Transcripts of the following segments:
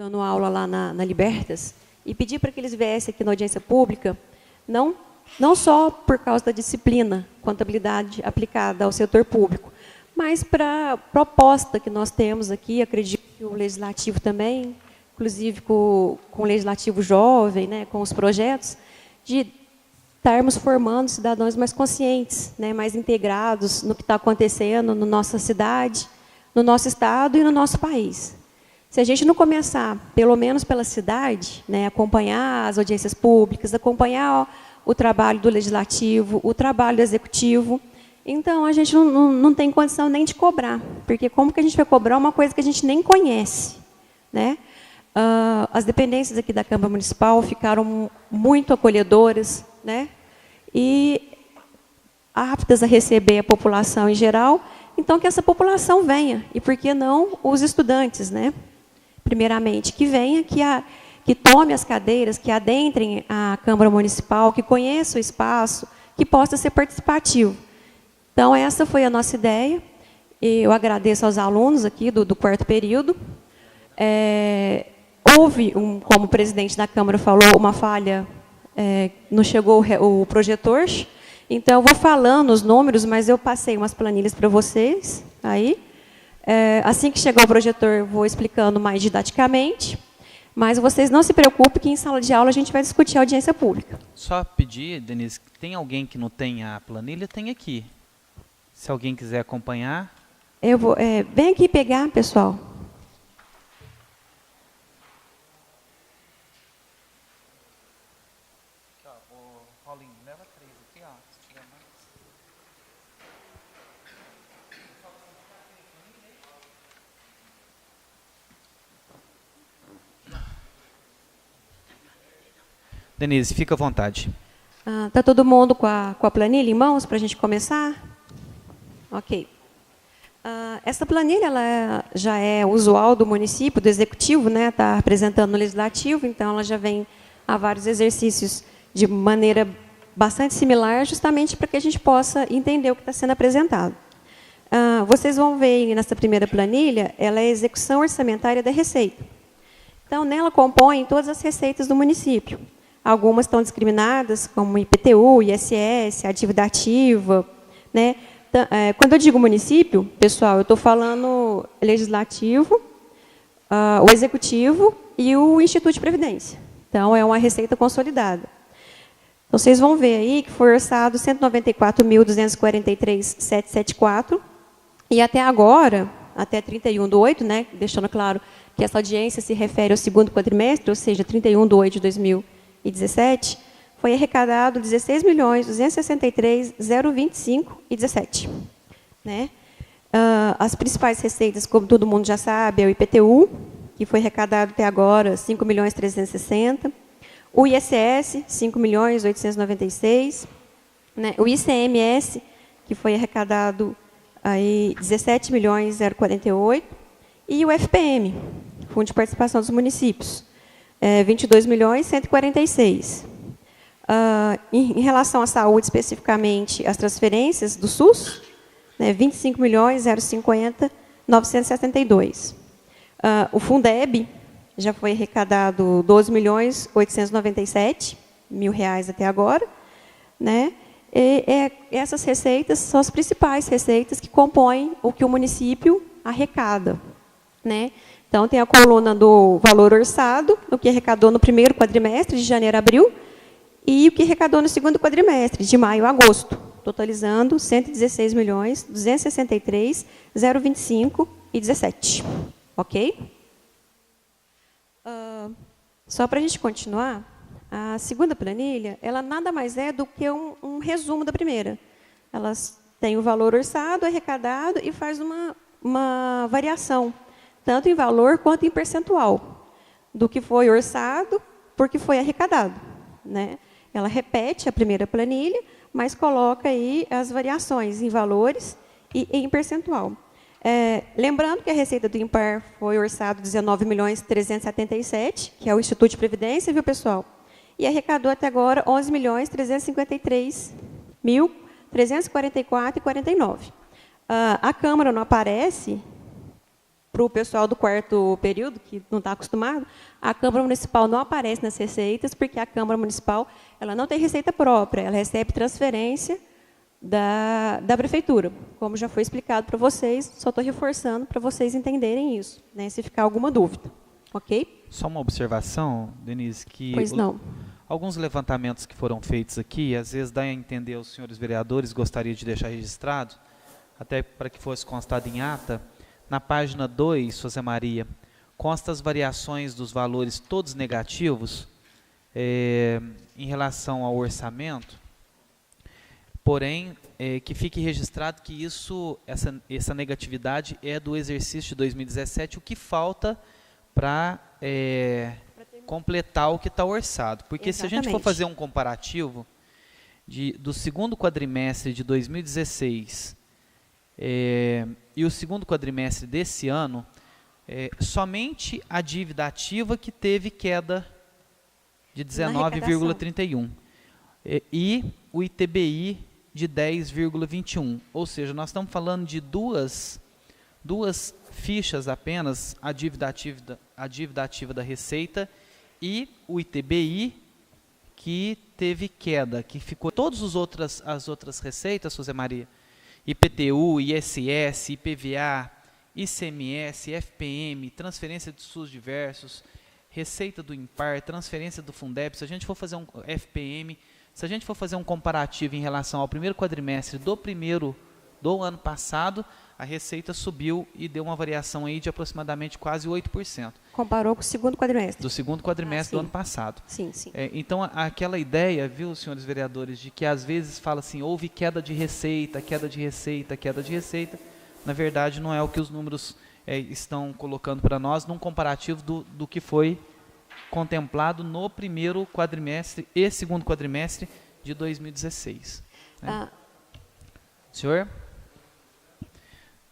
dando aula lá na Libertas, e pedi para que eles viessem aqui na audiência pública, não só por causa da disciplina, contabilidade aplicada ao setor público, mas para a proposta que nós temos aqui, acredito que o Legislativo também, inclusive com o Legislativo Jovem, né, com os projetos, de estarmos formando cidadãos mais conscientes, né, mais integrados no que está acontecendo na nossa cidade, no nosso estado e no nosso país. Se a gente não começar, pelo menos pela cidade, né, acompanhar as audiências públicas, acompanhar o trabalho do Legislativo, o trabalho do Executivo, então a gente não tem condição nem de cobrar, porque como que a gente vai cobrar uma coisa que a gente nem conhece, né? As dependências aqui da Câmara Municipal ficaram muito acolhedoras, né? E aptas a receber a população em geral, então que essa população venha, e por que não os estudantes, né? Primeiramente, que venha, que tome as cadeiras, que adentrem a Câmara Municipal, que conheça o espaço, que possa ser participativo. Então, essa foi a nossa ideia. Eu agradeço aos alunos aqui do quarto período. Houve, como o presidente da Câmara falou, uma falha, não chegou o projetor. Então, eu vou falando os números, mas eu passei umas planilhas para vocês. Aí, assim que chegar o projetor, eu vou explicando mais didaticamente. Mas vocês não se preocupem que em sala de aula a gente vai discutir a audiência pública. Só pedir, Denise, tem alguém que não tem a planilha? Tem aqui. Se alguém quiser acompanhar. Eu vou, vem aqui pegar, pessoal. Paulinho, leva 3 aqui, ó. Se tiver mais. Denise, fica à vontade. Está todo mundo com a planilha em mãos para a gente começar? Ok. Essa planilha ela já é usual do município, do Executivo, né? Está apresentando no Legislativo, então ela já vem a vários exercícios de maneira bastante similar, justamente para que a gente possa entender o que está sendo apresentado. Vocês vão ver nessa primeira planilha, ela é a execução orçamentária da Receita. Então, nela compõem todas as receitas do município. Algumas estão discriminadas, como IPTU, ISS, a dívida ativa, né? Quando eu digo município, pessoal, eu estou falando Legislativo, o Executivo e o Instituto de Previdência. Então, é uma receita consolidada. Então, vocês vão ver aí que foi orçado 194.243.774, e até agora, até 31/8, né, deixando claro que essa audiência se refere ao segundo quadrimestre, ou seja, 31/8 de 2017, foi arrecadado 16.263.025,17. Né? As principais receitas, como todo mundo já sabe, é o IPTU, que foi arrecadado até agora 5.360.000, o ISS, 5.896.000, né? O ICMS, que foi arrecadado aí 17.048.000, e o FPM, Fundo de Participação dos Municípios, 22.146.000. Em relação à saúde, especificamente, as transferências do SUS, né, 25.050.972. O Fundeb já foi arrecadado 12.897.000 reais até agora, né? Essas receitas são as principais receitas que compõem o que o município arrecada, né? Então, tem a coluna do valor orçado, o que arrecadou no primeiro quadrimestre, de janeiro a abril, e o que arrecadou no segundo quadrimestre, de maio a agosto, totalizando 116.263.025,17. Ok? Só para a gente continuar, a segunda planilha, ela nada mais é do que um resumo da primeira. Elas têm o valor orçado, arrecadado, e faz uma variação, tanto em valor quanto em percentual, do que foi orçado por que foi arrecadado, né? Ela repete a primeira planilha, mas coloca aí as variações em valores e em percentual. Lembrando que a receita do IMPAR foi orçado 19.377.000, que é o Instituto de Previdência, viu, pessoal? E arrecadou até agora 11.353.344,49. A Câmara não aparece, para o pessoal do quarto período, que não está acostumado, a Câmara Municipal não aparece nas receitas, porque a Câmara Municipal ela não tem receita própria, ela recebe transferência da Prefeitura. Como já foi explicado para vocês, só estou reforçando para vocês entenderem isso, né, se ficar alguma dúvida. Ok? Só uma observação, Denise, que Pois não. alguns levantamentos que foram feitos aqui, às vezes dá a entender os senhores vereadores, gostaria de deixar registrado, até para que fosse constado em ata, na página 2, José Maria, consta as variações dos valores todos negativos em relação ao orçamento, porém, que fique registrado que essa negatividade é do exercício de 2017, o que falta para completar o que está orçado. Porque Exatamente. Se a gente for fazer um comparativo do segundo quadrimestre de 2016 e o segundo quadrimestre desse ano, somente a dívida ativa que teve queda de 19,31 e o ITBI de 10,21. Ou seja, nós estamos falando de duas fichas apenas, a dívida ativa da Receita e o ITBI, que teve queda, que ficou todas as outras receitas, José Maria, IPTU, ISS, IPVA, ICMS, FPM, transferência de SUS diversos, receita do IMPAR, transferência do Fundeb, se a gente for fazer um FPM, se a gente for fazer um comparativo em relação ao primeiro quadrimestre do ano passado, a receita subiu e deu uma variação aí de aproximadamente quase 8%. Comparou com o segundo quadrimestre. Do segundo quadrimestre do ano passado. Sim, sim. Então, aquela ideia, viu, senhores vereadores, de que às vezes fala assim, houve queda de receita, queda de receita, queda de receita, na verdade não é o que os números estão colocando para nós, num comparativo do que foi contemplado no primeiro quadrimestre e segundo quadrimestre de 2016. Né? Senhor?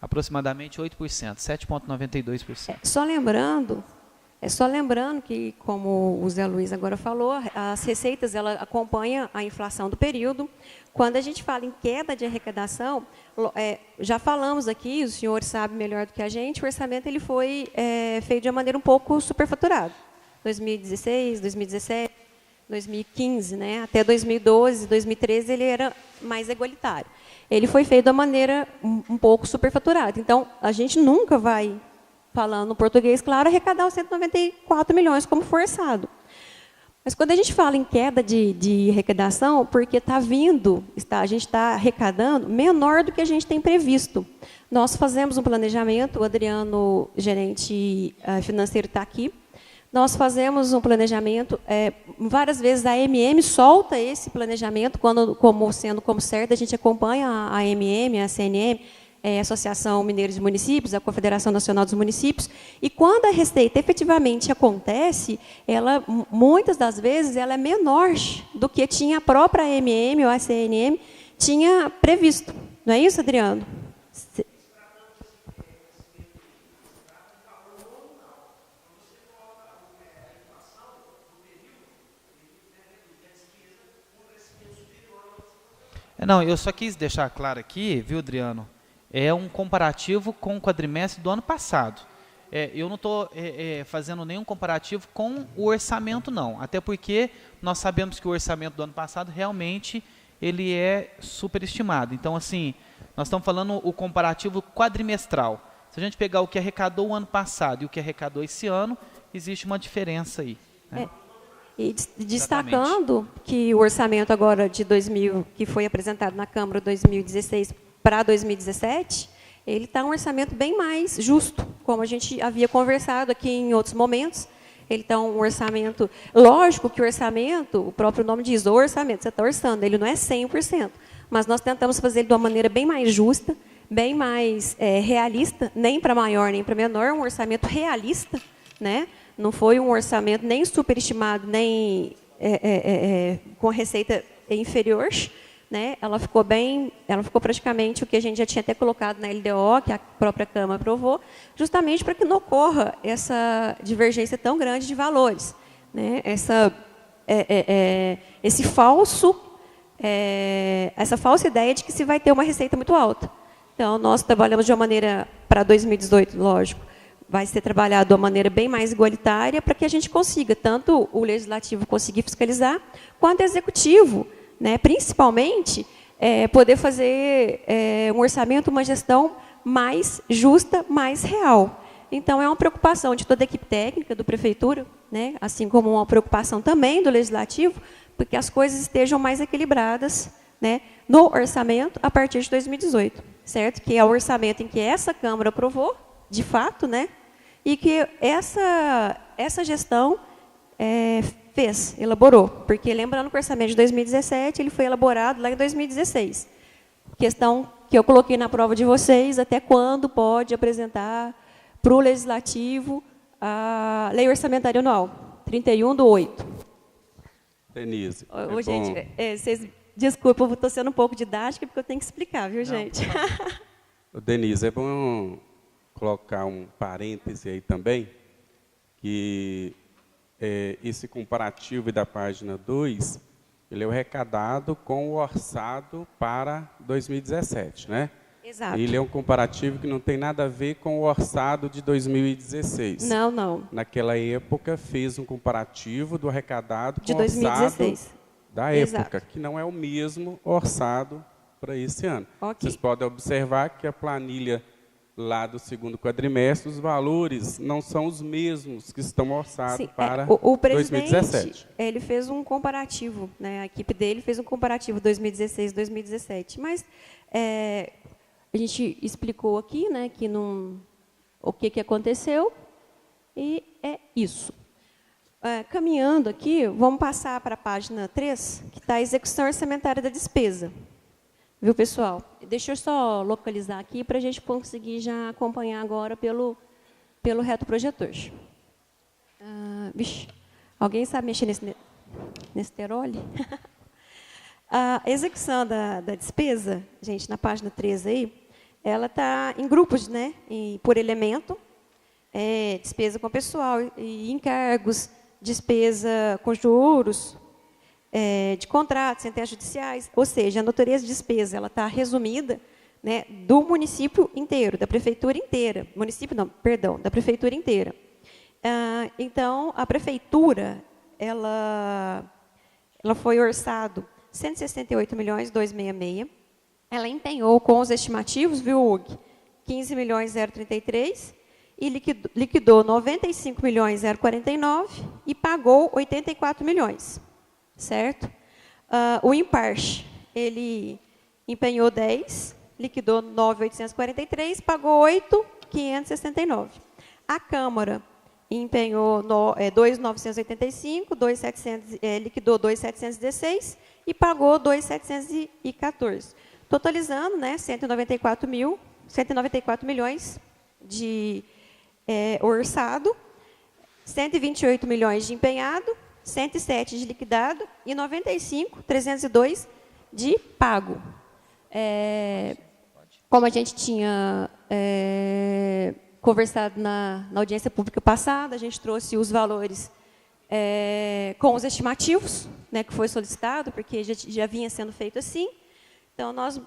Aproximadamente 8%, 7,92%. Só lembrando que, como o Zé Luiz agora falou, as receitas ela acompanham a inflação do período. Quando a gente fala em queda de arrecadação, já falamos aqui, os senhores sabem melhor do que a gente, o orçamento ele foi feito de uma maneira um pouco superfaturada. 2016, 2017, 2015, né? Até 2012, 2013, ele era mais igualitário. Ele foi feito de uma maneira um pouco superfaturada. Então, a gente nunca vai, falando português claro, arrecadar os 194 milhões como forçado. Mas quando a gente fala em queda de arrecadação, porque a gente está arrecadando menor do que a gente tem previsto. Nós fazemos um planejamento, o Adriano, gerente financeiro, está aqui. Nós fazemos um planejamento, várias vezes a AMM solta esse planejamento, como certo, a gente acompanha a AMM, a CNM, a Associação Mineira de Municípios, a Confederação Nacional dos Municípios, e quando a receita efetivamente acontece, muitas das vezes ela é menor do que tinha a própria AMM ou a CNM tinha previsto. Não é isso, Adriano? Não, eu só quis deixar claro aqui, viu, Adriano, é um comparativo com o quadrimestre do ano passado. Eu não estou fazendo nenhum comparativo com o orçamento, não. Até porque nós sabemos que o orçamento do ano passado realmente ele é superestimado. Então, assim, nós estamos falando o comparativo quadrimestral. Se a gente pegar o que arrecadou o ano passado e o que arrecadou esse ano, existe uma diferença aí. Né? E destacando que o orçamento agora de 2000, que foi apresentado na Câmara 2016 para 2017, ele está um orçamento bem mais justo, como a gente havia conversado aqui em outros momentos. Ele está um orçamento, lógico que o orçamento, o próprio nome diz, o orçamento, você está orçando, ele não é 100%, mas nós tentamos fazer ele de uma maneira bem mais justa, bem mais realista, nem para maior nem para menor, um orçamento realista, né? Não foi um orçamento nem superestimado, nem com receita inferior, né? Ela ficou praticamente o que a gente já tinha até colocado na LDO, que a própria Câmara aprovou, justamente para que não ocorra essa divergência tão grande de valores, né? Essa falsa ideia de que se vai ter uma receita muito alta. Então, nós trabalhamos de uma maneira, para 2018, lógico, vai ser trabalhado de uma maneira bem mais igualitária para que a gente consiga, tanto o legislativo conseguir fiscalizar, quanto o executivo, né, principalmente, poder fazer um orçamento, uma gestão mais justa, mais real. Então, é uma preocupação de toda a equipe técnica do Prefeitura, né, assim como uma preocupação também do Legislativo, porque as coisas estejam mais equilibradas, né, no orçamento a partir de 2018, certo? Que é o orçamento em que essa Câmara aprovou, de fato, né, e que essa gestão elaborou, porque lembrando que o orçamento de 2017 ele foi elaborado lá em 2016. Questão que eu coloquei na prova de vocês, até quando pode apresentar para o Legislativo a Lei Orçamentária Anual, 31/8. Denise. Gente, vocês desculpem, eu estou sendo um pouco didática, porque eu tenho que explicar, viu, gente? Denise, é bom colocar um parêntese aí também, que esse comparativo da página 2, ele é o arrecadado com o orçado para 2017, né? Exato. Ele é um comparativo que não tem nada a ver com o orçado de 2016. Não, não. Naquela época, fez um comparativo do arrecadado com de o 2016. Orçado da época, Exato. que não é o mesmo orçado para esse ano. Okay. Vocês podem observar que a planilha lá do segundo quadrimestre, os valores não são os mesmos que estão orçados para o presidente, 2017. Ele fez um comparativo, né? A equipe dele fez um comparativo 2016-2017, mas a gente explicou aqui, né, que o que aconteceu, e é isso. Caminhando aqui, vamos passar para a página 3, que está a execução orçamentária da despesa. Viu, pessoal? Deixa eu só localizar aqui para a gente conseguir já acompanhar agora pelo retroprojetor. Alguém sabe mexer nesse terole? A execução da despesa, gente, na página 3 aí, ela está em grupos, né, por elemento, despesa com pessoal e encargos, despesa com juros, de contratos, sentenças judiciais, ou seja, a natureza de despesa ela está resumida, né, do município inteiro, da prefeitura inteira, município não, perdão, da prefeitura inteira. Então, a prefeitura, ela foi orçado 168.266, ela empenhou com os estimativos, viu, Hugo, 15.033, e liquidou 95.049 e pagou 84 milhões. Certo? O Imparche, ele empenhou 10, liquidou 9.843, pagou 8.569. A Câmara empenhou 2.985, liquidou 2.716 e pagou 2.714. Totalizando, né, 194 milhões de orçado, 128 milhões de empenhado, 107 de liquidado e 95.302 de pago. Como a gente tinha conversado na audiência pública passada, a gente trouxe os valores com os estimativos, né, que foi solicitado, porque já vinha sendo feito assim. Então, nós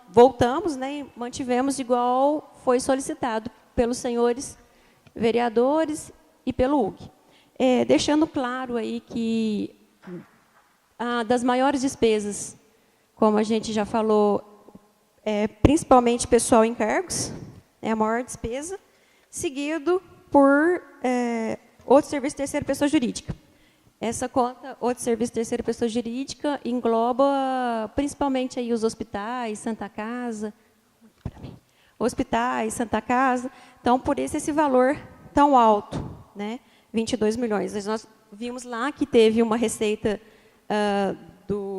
voltamos, né, e mantivemos igual foi solicitado pelos senhores vereadores e pelo UG. Deixando claro aí que das maiores despesas, como a gente já falou, principalmente pessoal em cargos, é a maior despesa, seguido por outro serviço de terceira pessoa jurídica. Essa conta, outro serviço de terceira pessoa jurídica, engloba principalmente aí os hospitais, Santa Casa, então, por isso esse valor tão alto, né? 22 milhões. Nós vimos lá que teve uma receita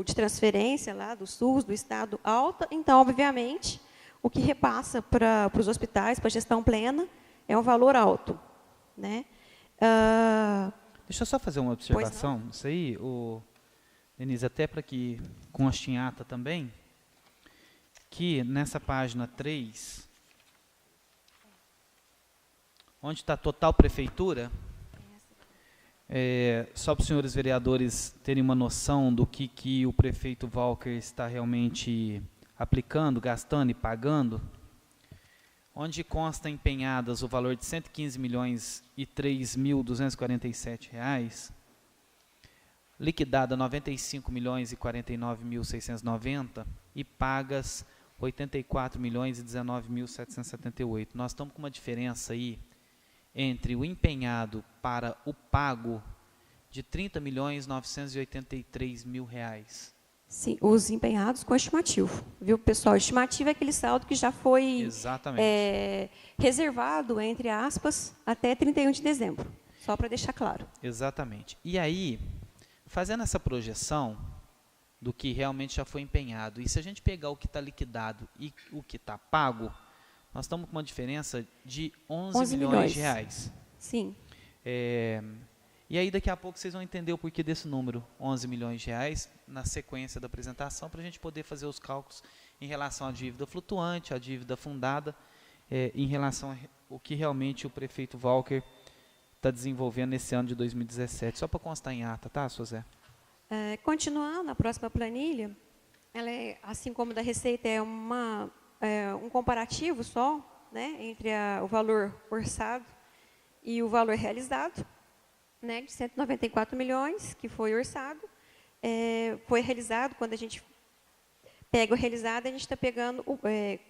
de transferência lá do SUS, do Estado, alta, então, obviamente, o que repassa para os hospitais, para a gestão plena, é um valor alto. Né? Deixa eu só fazer uma observação. Isso aí, Denise, até para que conste em ata também, que nessa página 3, onde está total prefeitura, só para os senhores vereadores terem uma noção do que o prefeito Walker está realmente aplicando, gastando e pagando, onde consta empenhadas o valor de R$ 115.003.247, liquidada R$ 95.049.690 e pagas R$ 84.019.778. Nós estamos com uma diferença aí entre o empenhado para o pago de R$ 30.983.000. Sim, os empenhados com estimativo, viu, pessoal? Estimativa é aquele saldo que já foi reservado, entre aspas, até 31 de dezembro, só para deixar claro. Exatamente. E aí, fazendo essa projeção do que realmente já foi empenhado, e se a gente pegar o que está liquidado e o que está pago, nós estamos com uma diferença de 11 milhões de reais. Sim. E aí daqui a pouco vocês vão entender o porquê desse número, 11 milhões de reais, na sequência da apresentação, para a gente poder fazer os cálculos em relação à dívida flutuante, à dívida fundada, em relação ao que realmente o prefeito Walker está desenvolvendo nesse ano de 2017. Só para constar em ata, tá, Suzé? Continuando, a próxima planilha, ela é, assim como da Receita, é um comparativo só, né, entre o valor orçado e o valor realizado, né, de 194 milhões, que foi orçado. Foi realizado, quando a gente pega o realizado, a gente está pegando,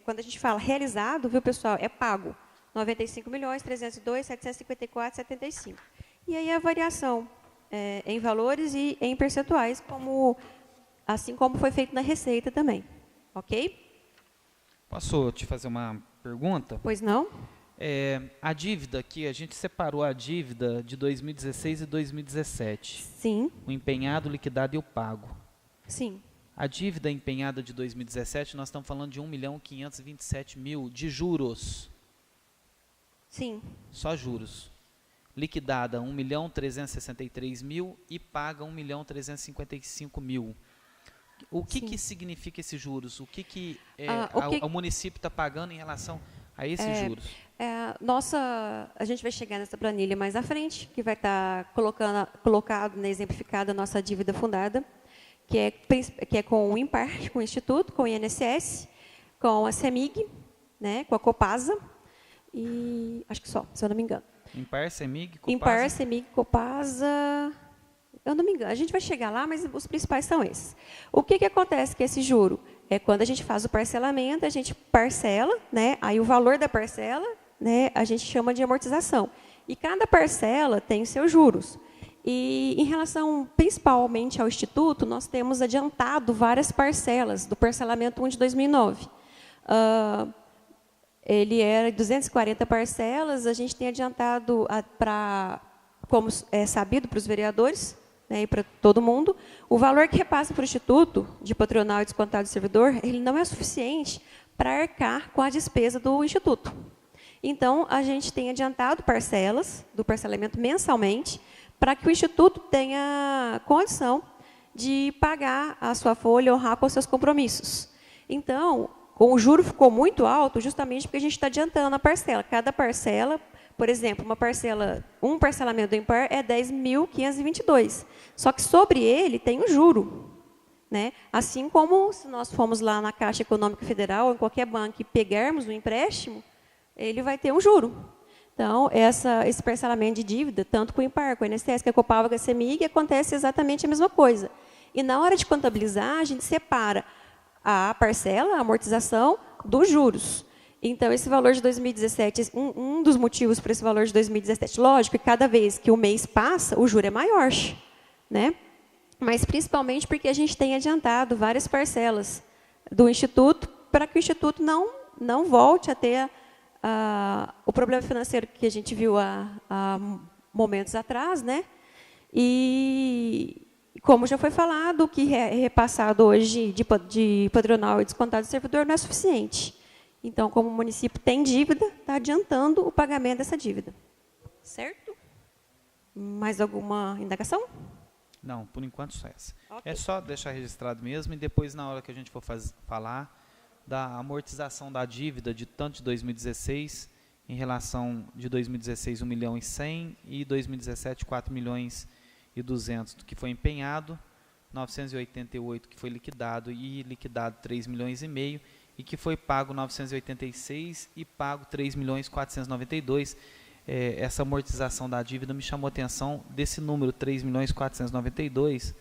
quando a gente fala realizado, viu, pessoal, é pago, 95.302.754,75. E aí a variação em valores e em percentuais, assim como foi feito na Receita também. Ok? Posso te fazer uma pergunta? Pois não? A dívida aqui, a gente separou a dívida de 2016 e 2017. Sim. O empenhado, o liquidado e o pago. Sim. A dívida empenhada de 2017, nós estamos falando de 1.527.000 de juros. Sim. Só juros. Liquidada 1.363.000 e paga 1.355.000. O que significa esses juros? O que o município está pagando em relação a esses juros? A gente vai chegar nessa planilha mais à frente, que vai estar colocado, né, exemplificada a nossa dívida fundada, que é com o IMPAR, com o Instituto, com o INSS, com a CEMIG, né, com a Copasa, e acho que só, se eu não me engano. IMPAR, CEMIG, Copasa? IMPAR, CEMIG, Copasa, eu não me engano. A gente vai chegar lá, mas os principais são esses. O que acontece com esse juro? Quando a gente faz o parcelamento, a gente parcela, né, aí o valor da parcela, né, a gente chama de amortização. E cada parcela tem os seus juros. E em relação, principalmente ao Instituto, nós temos adiantado várias parcelas do parcelamento 1 de 2009. Ele era 240 parcelas, a gente tem adiantado como é sabido para os vereadores, né, e para todo mundo, o valor que repassa para o Instituto de patronal e descontado do servidor, ele não é suficiente para arcar com a despesa do Instituto. Então, a gente tem adiantado parcelas do parcelamento mensalmente para que o Instituto tenha condição de pagar a sua folha, honrar com os seus compromissos. Então, o juro ficou muito alto justamente porque a gente está adiantando a parcela. Cada parcela, por exemplo, um parcelamento do IMPAR é 10.522. Só que sobre ele tem um juro, né? Assim como se nós formos lá na Caixa Econômica Federal ou em qualquer banco e pegarmos um empréstimo, ele vai ter um juro. Então, esse parcelamento de dívida, tanto com o IMPAR, com o INSS, com a Copasa, com a CEMIG, acontece exatamente a mesma coisa. E na hora de contabilizar, a gente separa a parcela, a amortização, dos juros. Então, esse valor de 2017, um dos motivos para esse valor de 2017, lógico, que cada vez que o mês passa, o juro é maior, né? Mas principalmente porque a gente tem adiantado várias parcelas do Instituto para que o Instituto não volte a ter o problema financeiro que a gente viu há momentos atrás, né? E como já foi falado, o que é repassado hoje de patronal e descontado do servidor não é suficiente. Então, como o município tem dívida, está adiantando o pagamento dessa dívida. Certo? Mais alguma indagação? Não, por enquanto só essa. Okay. É só deixar registrado mesmo e depois, na hora que a gente for falar da amortização da dívida de tanto de 2016, em relação de 2016, 1.100.000 e 2017, 4.200.000 do que foi empenhado, 988 que foi liquidado e liquidado 3,5 milhões, e que foi pago 986 e pago 3.492.000. Essa amortização da dívida me chamou a atenção desse número 3.492.000,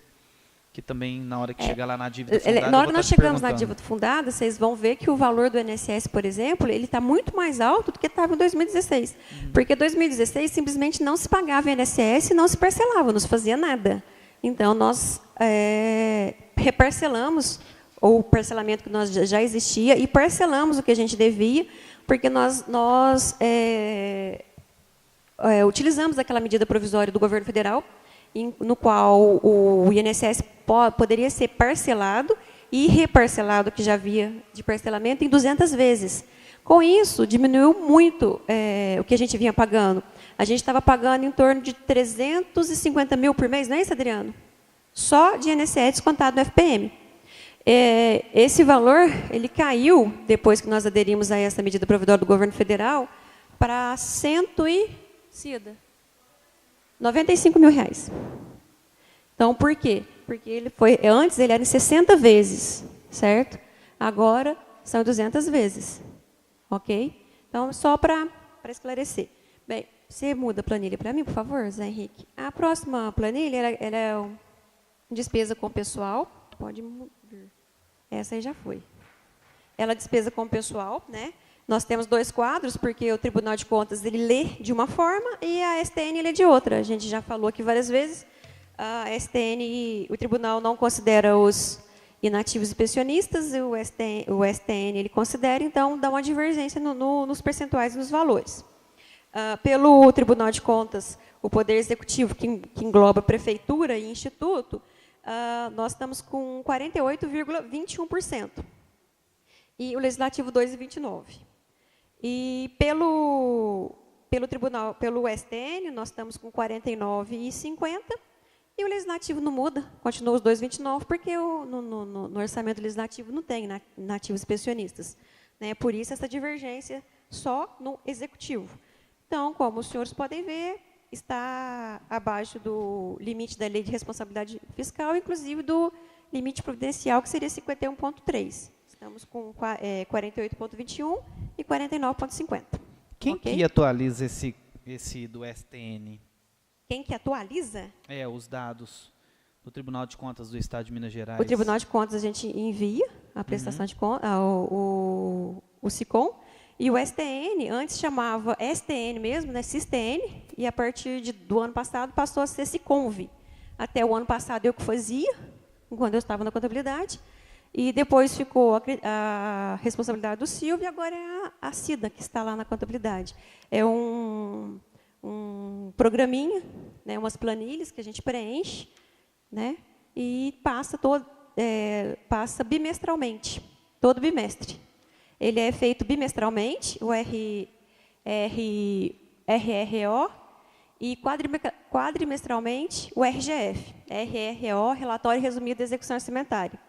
que também na hora que chegar lá na dívida fundada, na hora que nós chegamos na dívida fundada, vocês vão ver que o valor do INSS, por exemplo, ele está muito mais alto do que estava em 2016. Porque em 2016 simplesmente não se pagava INSS e não se parcelava, não se fazia nada. Então, nós reparcelamos o parcelamento que nós já existia e parcelamos o que a gente devia, porque nós utilizamos aquela medida provisória do governo federal, no qual o INSS poderia ser parcelado e reparcelado, que já havia de parcelamento, em 200 vezes. Com isso, diminuiu muito o que a gente vinha pagando. A gente estava pagando em torno de 350 mil por mês, não é isso, Adriano? Só de INSS descontado no FPM. Esse valor ele caiu, depois que nós aderimos a essa medida provisória do governo federal, para 95 mil reais. Então, por quê? Porque antes ele era em 60 vezes, certo? Agora são 200 vezes, ok? Então, só para esclarecer. Bem, você muda a planilha para mim, por favor, Zé Henrique? A próxima planilha ela é despesa com pessoal. Pode mudar. Essa aí já foi. Ela despesa com pessoal, né? Nós temos dois quadros, porque o Tribunal de Contas ele lê de uma forma e a STN lê de outra. A gente já falou aqui várias vezes. A STN, o Tribunal não considera os inativos e pensionistas, e o STN ele considera, então dá uma divergência nos percentuais e nos valores. Pelo Tribunal de Contas, o Poder Executivo, que engloba Prefeitura e Instituto, nós estamos com 48,21%. E o Legislativo 2,29%. E pelo STN, nós estamos com 49,50%. E o Legislativo não muda, continua os 2,29%, porque no orçamento legislativo não tem nativos pensionistas. Né? Por isso, essa divergência só no Executivo. Então, como os senhores podem ver, está abaixo do limite da Lei de Responsabilidade Fiscal, inclusive do limite providencial, que seria 51,3%. Estamos com 48,21% e 49,50%. Quem que atualiza esse do STN? Quem que atualiza? Os dados do Tribunal de Contas do Estado de Minas Gerais. O Tribunal de Contas a gente envia a prestação de contas, o SICOM, e o STN, antes chamava STN mesmo, né, SISTN, e a partir do ano passado passou a ser SICONV. Até o ano passado eu que fazia, quando eu estava na contabilidade, e depois ficou a responsabilidade do Silvio, e agora é a Cida, que está lá na contabilidade. É um programinha, né, umas planilhas que a gente preenche, né, e passa passa bimestralmente, todo bimestre. Ele é feito bimestralmente, o RRO, e quadrimestralmente o RGF. RRO, Relatório Resumido de Execução Orçamentária.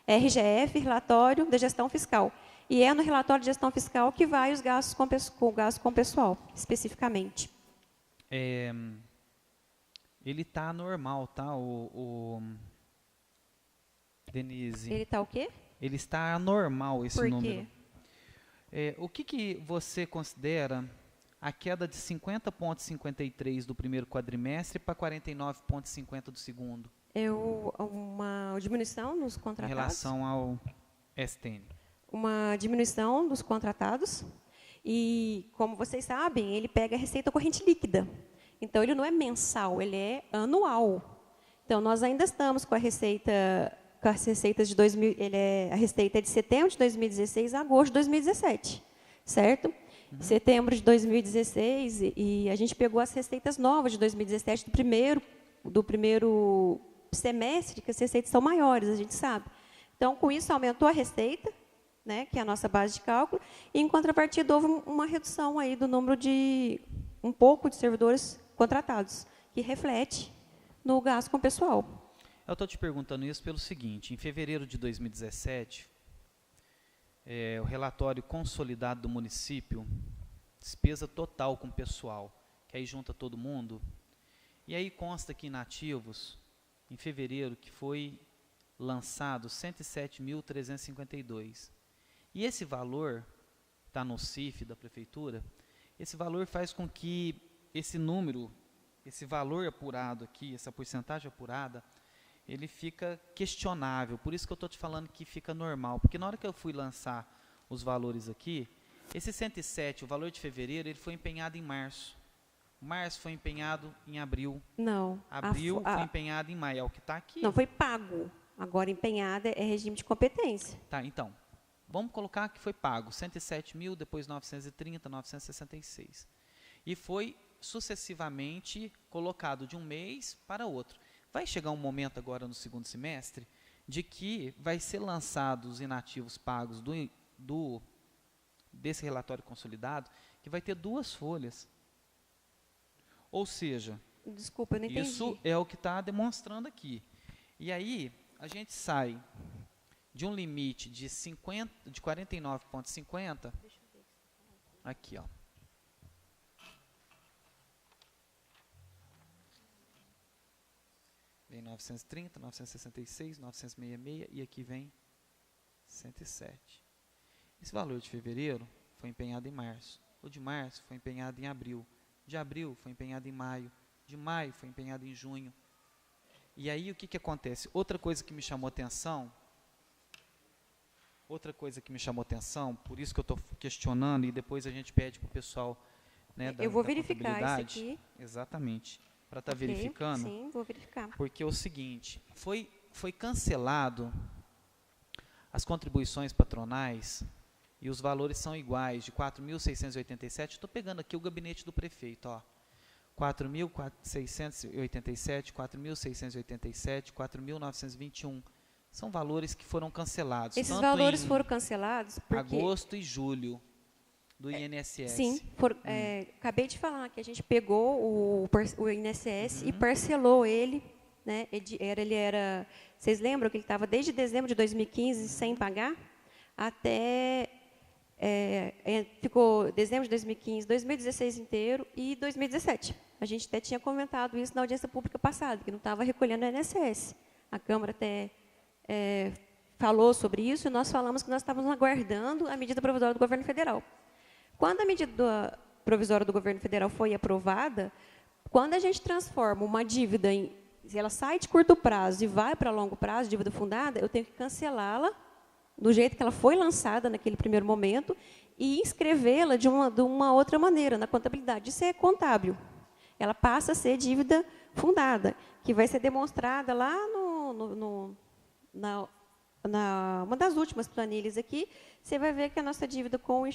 RGF, Relatório de Gestão Fiscal. E é no relatório de gestão fiscal que vai os gastos com pessoal, especificamente. Ele está normal, tá, Denise? Ele está o quê? Ele está anormal, esse número. Por quê? O que você considera a queda de 50,53 do primeiro quadrimestre para 49,50 do segundo? Uma diminuição nos contratados. Em relação ao STN. Uma diminuição dos contratados. E, como vocês sabem, ele pega a receita corrente líquida. Então, ele não é mensal, ele é anual. Então, nós ainda estamos com a receita, as receitas de a receita é de setembro de 2016 a agosto de 2017, certo? Setembro de 2016, e a gente pegou as receitas novas de 2017 do primeiro semestre, que as receitas são maiores, a gente sabe. Então, com isso, aumentou a receita, né, que é a nossa base de cálculo, e, em contrapartida, houve uma redução aí do número de um pouco de servidores contratados, que reflete no gasto com o pessoal. Eu estou te perguntando isso pelo seguinte: em fevereiro de 2017, o relatório consolidado do município, despesa total com pessoal, que aí junta todo mundo, e aí consta que inativos, em fevereiro, que foi lançado 107.352, E esse valor, está no CIF da Prefeitura, esse valor faz com que esse número, esse valor apurado aqui, essa porcentagem apurada, ele fica questionável. Por isso que eu estou te falando que fica normal. Porque na hora que eu fui lançar os valores aqui, esse 107, o valor de fevereiro, ele foi empenhado em março. Março foi empenhado em abril. Não. Abril foi empenhado em maio, é o que está aqui. Não, foi pago. Agora, empenhada é regime de competência. Tá, então, vamos colocar que foi pago 107 mil, depois 930, 966. E foi sucessivamente colocado de um mês para outro. Vai chegar um momento agora no segundo semestre de que vai ser lançado os inativos pagos desse relatório consolidado, que vai ter 2 folhas. Ou seja, desculpa, eu não entendi. Isso é o que está demonstrando aqui. E aí, a gente sai de um limite de 49,50, aqui, ó. Vem 930, 966, 966 e aqui vem 107. Esse valor de fevereiro foi empenhado em março. O de março foi empenhado em abril. De abril foi empenhado em maio. De maio foi empenhado em junho. E aí o que acontece? Outra coisa que me chamou atenção, por isso que eu estou questionando, e depois a gente pede para o pessoal, né, eu vou verificar isso aqui. Exatamente. Para estar verificando. Sim, vou verificar. Porque é o seguinte, foi cancelado as contribuições patronais e os valores são iguais, de 4.687, estou pegando aqui o gabinete do prefeito, ó. 4.687, 4.687, 4.921. São valores que foram cancelados. Esses valores foram cancelados porque... agosto e julho do INSS. Sim, acabei de falar que a gente pegou o INSS e parcelou ele, né? Vocês lembram que ele estava desde dezembro de 2015 sem pagar? Até... ficou dezembro de 2015, 2016 inteiro e 2017. A gente até tinha comentado isso na audiência pública passada, que não estava recolhendo o INSS. A Câmara até falou sobre isso e nós falamos que nós estávamos aguardando a medida provisória do governo federal. Quando a medida provisória do governo federal foi aprovada, quando a gente transforma uma dívida se ela sai de curto prazo e vai para longo prazo, dívida fundada, eu tenho que cancelá-la do jeito que ela foi lançada naquele primeiro momento e inscrevê-la de uma outra maneira na contabilidade. Isso é contábil. Ela passa a ser dívida fundada, que vai ser demonstrada lá uma das últimas planilhas aqui. Você vai ver que a nossa dívida com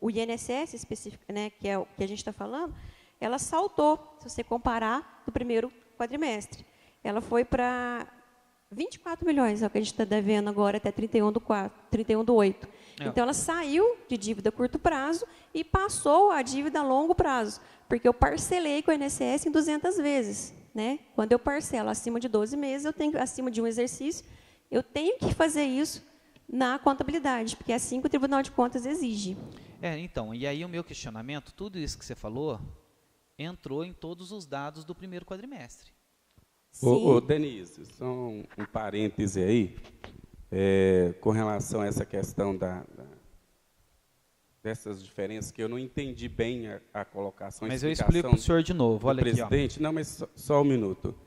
o INSS específico, né, que é o que a gente está falando, ela saltou, se você comparar, do primeiro quadrimestre. Ela foi para 24 milhões, é o que a gente está devendo agora até 31/8. Então, ela saiu de dívida a curto prazo e passou a dívida a longo prazo, porque eu parcelei com o INSS em 200 vezes. Né? Quando eu parcelo acima de 12 meses, acima de um exercício, eu tenho que fazer isso na contabilidade, porque é assim que o Tribunal de Contas exige. Então, e aí o meu questionamento, tudo isso que você falou, entrou em todos os dados do primeiro quadrimestre. Denise, só um parêntese aí, com relação a essa questão dessas diferenças, que eu não entendi bem a colocação. Mas eu explico para o senhor de novo, olha aqui. Presidente, não, mas só um minuto.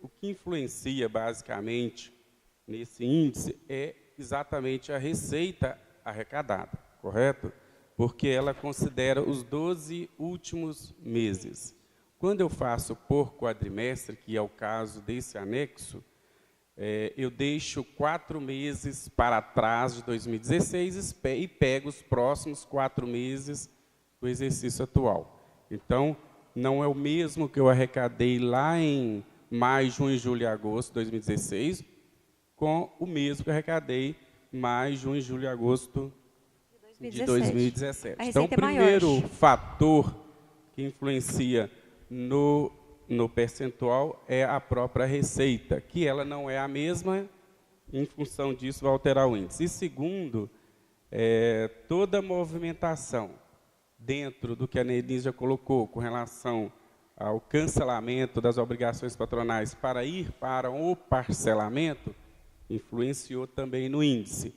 O que influencia, basicamente, nesse índice é exatamente a receita arrecadada, correto? Porque ela considera os 12 últimos meses. Quando eu faço por quadrimestre, que é o caso desse anexo, eu deixo 4 meses para trás de 2016 e pego os próximos 4 meses do exercício atual. Então, não é o mesmo que eu arrecadei lá em maio, junho, julho e agosto de 2016, com o mesmo que eu arrecadei maio, junho, julho e agosto de 2017. Então, o primeiro fator que influencia no percentual é a própria receita, que ela não é a mesma, em função disso vai alterar o índice. E segundo, toda movimentação dentro do que a Denise já colocou com relação ao cancelamento das obrigações patronais para ir para o parcelamento, influenciou também no índice.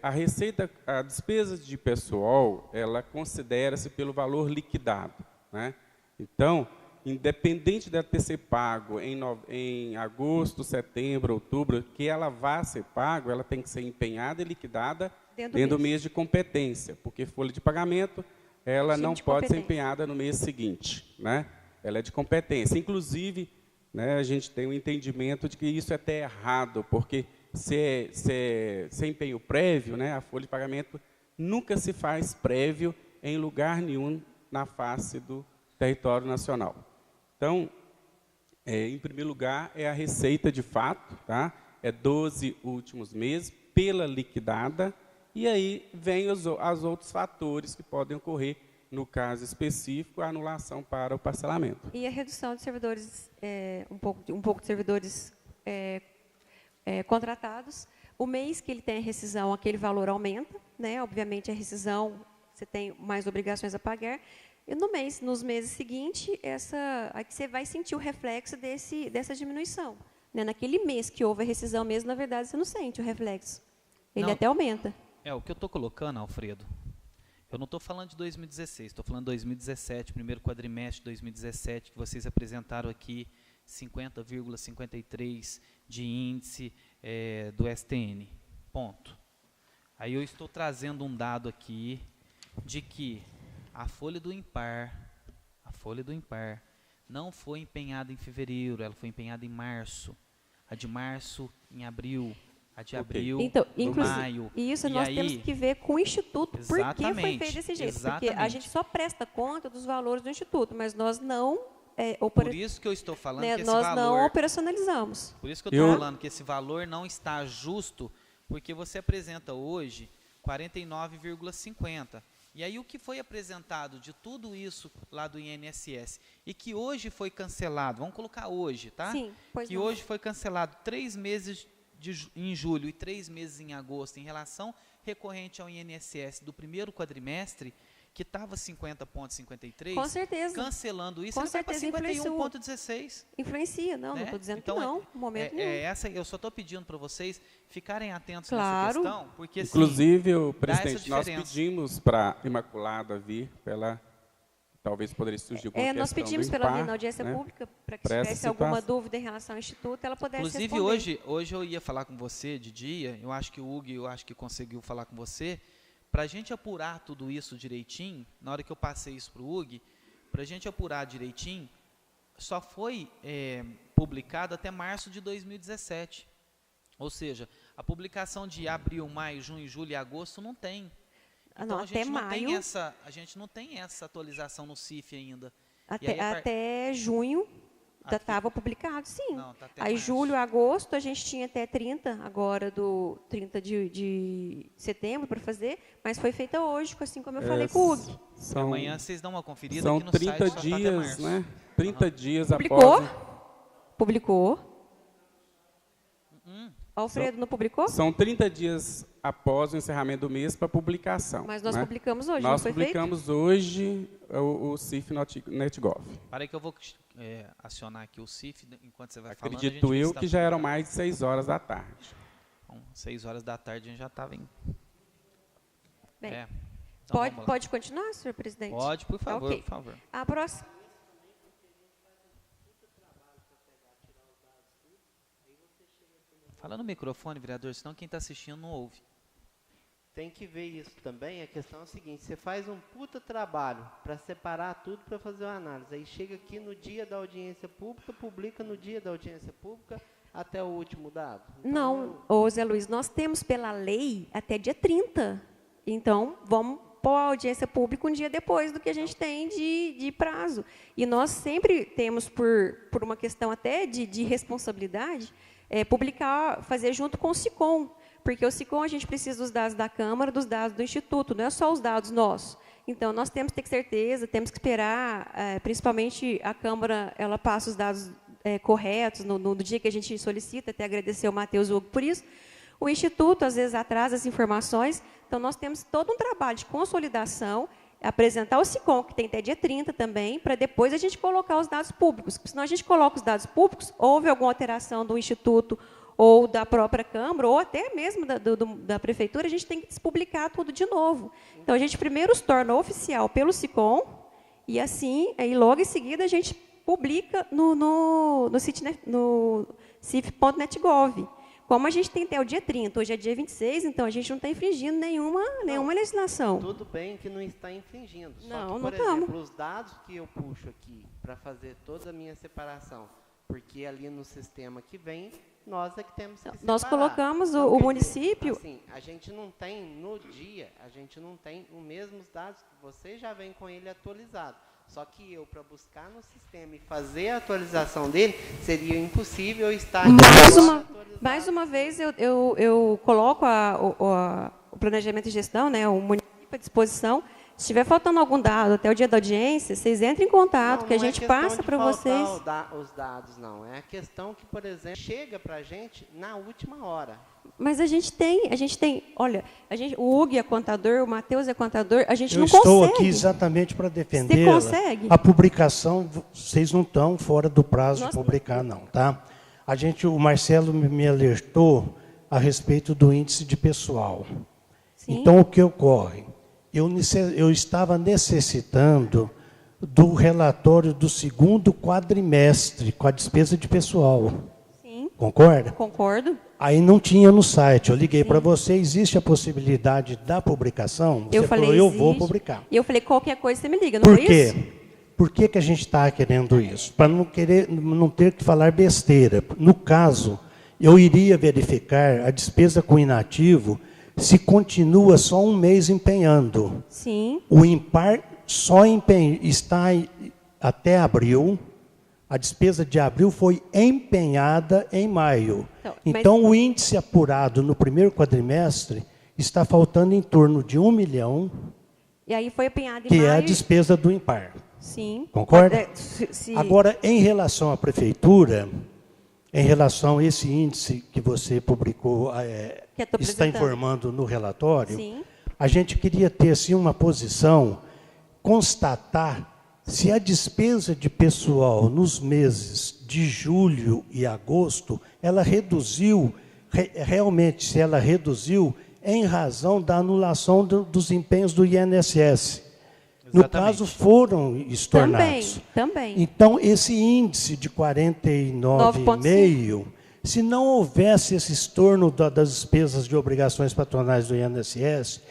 A despesa de pessoal, ela considera-se pelo valor liquidado, né? Então, independente dela ter sido pago em agosto, setembro, outubro, que ela vá ser pago, ela tem que ser empenhada e liquidada dentro do mês de competência, porque folha de pagamento, ela não pode ser empenhada no mês seguinte, né? Ela é de competência. Inclusive, né, a gente tem um entendimento de que isso é até errado, porque se empenho prévio, né, a folha de pagamento nunca se faz prévio em lugar nenhum na face do território nacional. Então, em primeiro lugar, é a receita de fato, tá? É 12 últimos meses, pela liquidada, e aí vem os outros fatores que podem ocorrer, no caso específico, a anulação para o parcelamento. E a redução de servidores, um pouco de servidores contratados. O mês que ele tem a rescisão, aquele valor aumenta, né? Obviamente, a rescisão, você tem mais obrigações a pagar. E nos meses seguintes, aqui você vai sentir o reflexo dessa diminuição. Né? Naquele mês que houve a rescisão mesmo, na verdade, você não sente o reflexo. Ele até aumenta. O que eu estou colocando, Alfredo, eu não estou falando de 2016, estou falando de 2017, primeiro quadrimestre de 2017, que vocês apresentaram aqui 50,53 de índice do STN. Ponto. Aí eu estou trazendo um dado aqui de que a folha do impar não foi empenhada em fevereiro, ela foi empenhada em março. A de março em abril, a de abril em maio. E isso nós temos que ver com o Instituto, por que foi feito desse jeito. Porque a gente só presta conta dos valores do Instituto, mas nós não... Por isso que eu estou falando que esse nós valor... não operacionalizamos. Por isso que eu estou falando que esse valor não está justo, porque você apresenta hoje 49,50. E aí o que foi apresentado de tudo isso lá do INSS e que hoje foi cancelado, vamos colocar hoje, tá? Sim, pois que não. hoje foi cancelado 3 meses em julho e 3 meses em agosto, em relação recorrente ao INSS do primeiro quadrimestre, que estava 50,53, com certeza. Cancelando isso, com ele vai para 51,16. Influencia, não, não estou dizendo então, que não, no momento nenhum. Eu só estou pedindo para vocês ficarem atentos claro. nessa questão, porque inclusive, presidente, nós pedimos para a Imaculada vir, talvez poderia surgir alguma questão nós pedimos para ela vir na audiência pública, para que se tivesse alguma dúvida em relação ao Instituto, ela pudesse responder. Inclusive, hoje eu ia falar com você de dia, eu acho que o Hugo conseguiu falar com você, para a gente apurar tudo isso direitinho, na hora que eu passei isso para o Hugo, para a gente apurar direitinho, só foi publicado até março de 2017. Ou seja, a publicação de abril, maio, junho, julho e agosto não tem. Então, a gente não tem essa atualização no CIF ainda. Até junho estava publicado, sim. Não, tá até aí março. Julho, agosto, a gente tinha até 30, agora do 30 de setembro para fazer, mas foi feita hoje, assim como eu falei com o Hugo. Amanhã vocês dão uma conferida são aqui no 30 site, dias, né? 30 dias publicou? após... Publicou? Alfredo, não publicou? São 30 dias após o encerramento do mês para publicação. Mas nós publicamos hoje, nós não foi publicamos feito? Hoje o CIF NetGov. Para aí que eu vou acionar aqui o CIF, enquanto você vai Acredito eu que já eram mais de 6 horas da tarde. Bom, 6 horas da tarde a gente já estava em... Bem, então pode continuar, senhor presidente? Pode, por favor, okay. por favor. A próxima... Fala no microfone, vereador, senão quem está assistindo não ouve. Tem que ver isso também. A questão é a seguinte: você faz um puta trabalho para separar tudo para fazer uma análise. Aí chega aqui no dia da audiência pública, publica no dia da audiência pública até o último dado. Então, não, Zé Luiz, nós temos pela lei até dia 30. Então, vamos pôr a audiência pública um dia depois do que a gente tem de prazo. E nós sempre temos, por uma questão até de responsabilidade, publicar, fazer junto com o SICOM, porque o SICOM a gente precisa dos dados da Câmara, dos dados do Instituto, não é só os dados nossos. Então, nós temos que ter certeza, temos que esperar, principalmente a Câmara, ela passa os dados corretos no dia que a gente solicita, até agradecer ao Matheus Hugo por isso. O Instituto, às vezes, atrasa as informações, então nós temos todo um trabalho de consolidação, apresentar o SICOM, que tem até dia 30 também, para depois a gente colocar os dados públicos. Porque senão a gente coloca os dados públicos, houve alguma alteração do Instituto ou da própria Câmara, ou até mesmo da Prefeitura, a gente tem que publicar tudo de novo. Então, a gente primeiro se torna oficial pelo SICOM, e assim, aí logo em seguida, a gente publica no cif.netgov. Como a gente tem até o dia 30, hoje é dia 26, então a gente não está infringindo nenhuma legislação. Tudo bem que não está infringindo. Não, só que, não por exemplo, estamos. os dados que eu puxo aqui para fazer toda a minha separação, porque ali no sistema que vem, nós é que temos que Nós separar. colocamos Então, o quer dizer, município... assim, a gente não tem, no dia, a gente não tem os mesmos dados que você já vem com ele atualizado. Só que eu, para buscar no sistema e fazer a atualização dele, seria impossível estar... Mais uma vez, eu coloco o planejamento e gestão, né, o município à disposição. Se estiver faltando algum dado até o dia da audiência, vocês entrem em contato, que a gente passa para vocês. Os dados, não. É a questão que, por exemplo, chega para a gente na última hora. Mas a gente tem, olha, o Hugo é contador, o Matheus é contador, a gente não consegue. Eu estou aqui exatamente para defender. Você consegue? A publicação, vocês não estão fora do prazo de publicar, não, tá? O Marcelo me alertou a respeito do índice de pessoal. Sim. Então, o que ocorre? Eu estava necessitando do relatório do segundo quadrimestre com a despesa de pessoal. Sim. Concorda? Concordo. Aí não tinha no site. Eu liguei para você, existe a possibilidade da publicação? Você falou, eu vou publicar. E eu falei, qualquer coisa você me liga, não Por foi quê? isso? Por que a gente está querendo isso? Para não ter que falar besteira. No caso, eu iria verificar a despesa com inativo se continua só um mês empenhando. Sim. O impar só está até abril. A despesa de abril foi empenhada em maio. Então, o índice apurado no primeiro quadrimestre está faltando em torno de 1 milhão. E aí foi empenhado em maio. Que é a despesa do impar. Sim. Concorda? Agora, em relação à prefeitura, em relação a esse índice que você publicou, está informando no relatório, sim, a gente queria ter assim, uma posição, constatar se a despesa de pessoal nos meses de julho e agosto, ela reduziu, realmente, se ela reduziu em razão da anulação dos empenhos do INSS. No caso, foram estornados. Também. Então, esse índice de 49,5, se não houvesse esse estorno das despesas de obrigações patronais do INSS,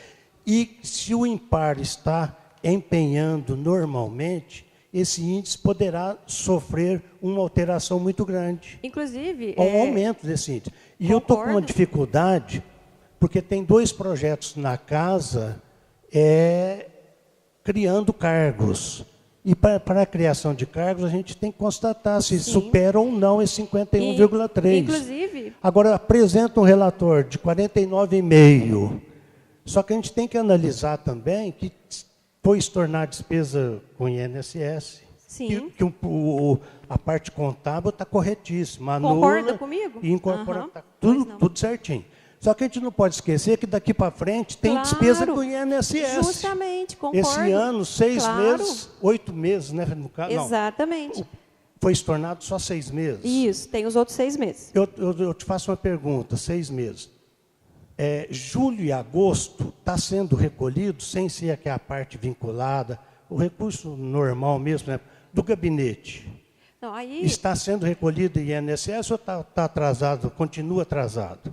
e se o impar está empenhando normalmente, esse índice poderá sofrer uma alteração muito grande. Inclusive... Um aumento desse índice. E eu estou com uma dificuldade, porque tem 2 projetos na casa, criando cargos. E para a criação de cargos, a gente tem que constatar se supera ou não esse 51,3. Inclusive... Agora, apresenta um relatório de 49,5. Só que a gente tem que analisar também que foi estornar despesa com o INSS. Sim. Que a parte contábil está corretíssima. Concorda comigo? E incorpora tudo certinho. Só que a gente não pode esquecer que daqui para frente tem despesa com o INSS. Justamente, concordo. Esse ano, 6 meses, 8 meses, né? No caso, exatamente. Não, foi estornado só 6 meses. Isso, tem os outros 6 meses. Eu te faço uma pergunta, 6 meses. Julho e agosto está sendo recolhido, sem ser aqui a parte vinculada, o recurso normal mesmo, né, do gabinete. Não, aí... Está sendo recolhido em INSS ou está atrasado, continua atrasado?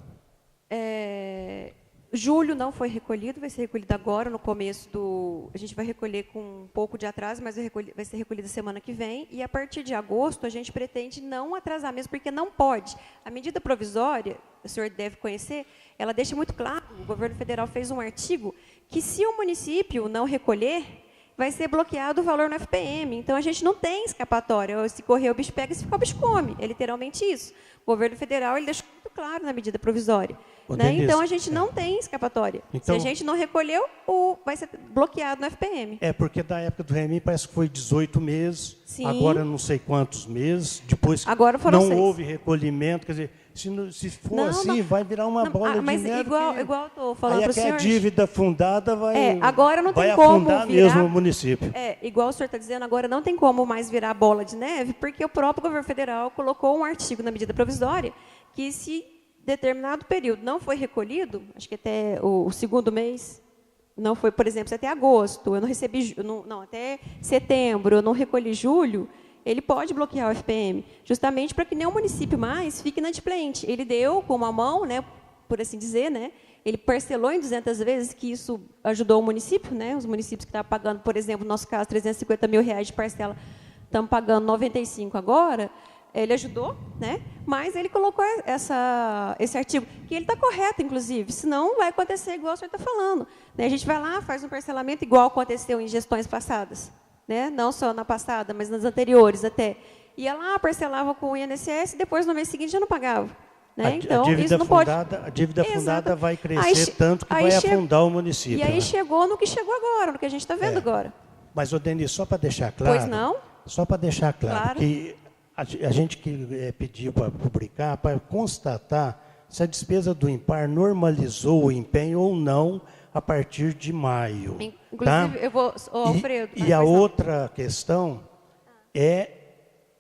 Julho não foi recolhido, vai ser recolhido agora, no começo do... A gente vai recolher com um pouco de atraso, mas vai ser recolhido semana que vem. E a partir de agosto, a gente pretende não atrasar mesmo, porque não pode. A medida provisória, o senhor deve conhecer, ela deixa muito claro, o governo federal fez um artigo, que se o município não recolher, vai ser bloqueado o valor no FPM. Então, a gente não tem escapatória. Se correr, o bicho pega, e se ficar, o bicho come. É literalmente isso. O governo federal ele deixou muito claro na medida provisória. Né? Então, a gente não tem escapatória. Então, se a gente não recolheu, vai ser bloqueado no FPM. Porque da época do REMI parece que foi 18 mesos, sim, agora não sei quantos meses, depois agora foram não 6. Houve recolhimento, quer dizer, se for assim, vai virar uma bola de neve. Mas igual eu estou falando para o senhor... a dívida fundada vai, agora não vai tem como afundar virar, mesmo o município. Igual o senhor está dizendo, agora não tem como mais virar bola de neve, porque o próprio governo federal colocou um artigo na medida provisória que se determinado período não foi recolhido, acho que até o segundo mês, não foi, por exemplo, até agosto, eu não recebi, não, até setembro, eu não recolhi julho, ele pode bloquear o FPM, justamente para que nenhum município mais fique inadimplente. Ele deu com uma mão, né, por assim dizer, né, ele parcelou em 200 vezes, que isso ajudou o município, né, os municípios que estavam pagando, por exemplo, no nosso caso, R$350 mil de parcela, estamos pagando 95 agora, ele ajudou, né, mas ele colocou esse artigo, que ele está correto, inclusive, senão vai acontecer igual o senhor está falando. Né, a gente vai lá, faz um parcelamento igual aconteceu em gestões passadas, né, não só na passada, mas nas anteriores até. Ia lá, parcelava com o INSS, depois, no mês seguinte, já não pagava. Né? Então, isso não pode. A dívida fundada vai crescer tanto que vai afundar o município. E aí chegou no que chegou agora, no que a gente está vendo agora. Mas, Denis, só para deixar claro... Pois não? Só para deixar claro que a gente que pediu para publicar, para constatar se a despesa do IMPAR normalizou o empenho ou não a partir de maio. Inclusive, tá? eu vou... Alfredo... E a outra questão é...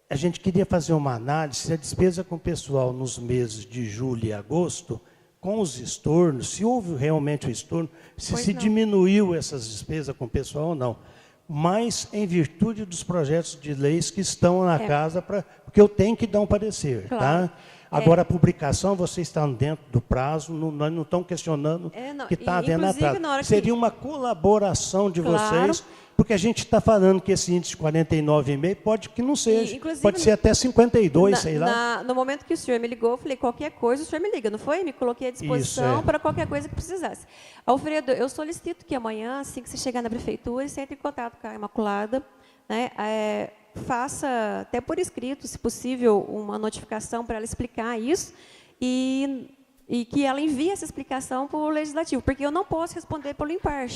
A gente queria fazer uma análise se a despesa com o pessoal nos meses de julho e agosto, com os estornos, se houve realmente o estorno, se diminuiu essas despesas com o pessoal ou não. Mas em virtude dos projetos de leis que estão na casa, porque eu tenho que dar um parecer. Claro. Tá? Agora, a publicação, vocês estão dentro do prazo, nós não estamos questionando que está havendo atraso. Seria uma colaboração de vocês, porque a gente está falando que esse índice de 49,5 pode que não seja, pode ser até 52, sei lá. No momento que o senhor me ligou, eu falei, qualquer coisa, o senhor me liga, não foi? Me coloquei à disposição para qualquer coisa que precisasse. Alfredo, eu solicito que amanhã, assim que você chegar na prefeitura, você entre em contato com a Imaculada, né, faça, até por escrito, se possível, uma notificação para ela explicar isso e que ela envie essa explicação para o Legislativo, porque eu não posso responder pelo IMPAR.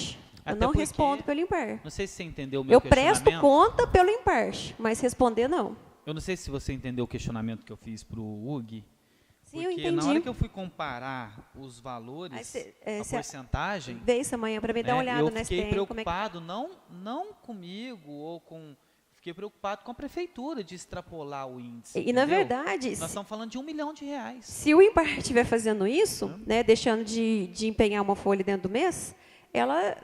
Eu não respondo pelo IMPAR. Não sei se você entendeu o meu questionamento. Eu presto conta pelo IMPAR, mas responder não. Eu não sei se você entendeu o questionamento que eu fiz para o UG. Sim, eu entendi. Na hora que eu fui comparar os valores, a porcentagem... Veio isso amanhã para me dar uma olhada no SPM. Eu fiquei preocupado, não comigo, ou com... Fiquei preocupado com a prefeitura de extrapolar o índice. E, na verdade... Nós estamos falando de R$1 milhão. Se o IMPAR estiver fazendo isso, né, deixando de empenhar uma folha dentro do mês, ela...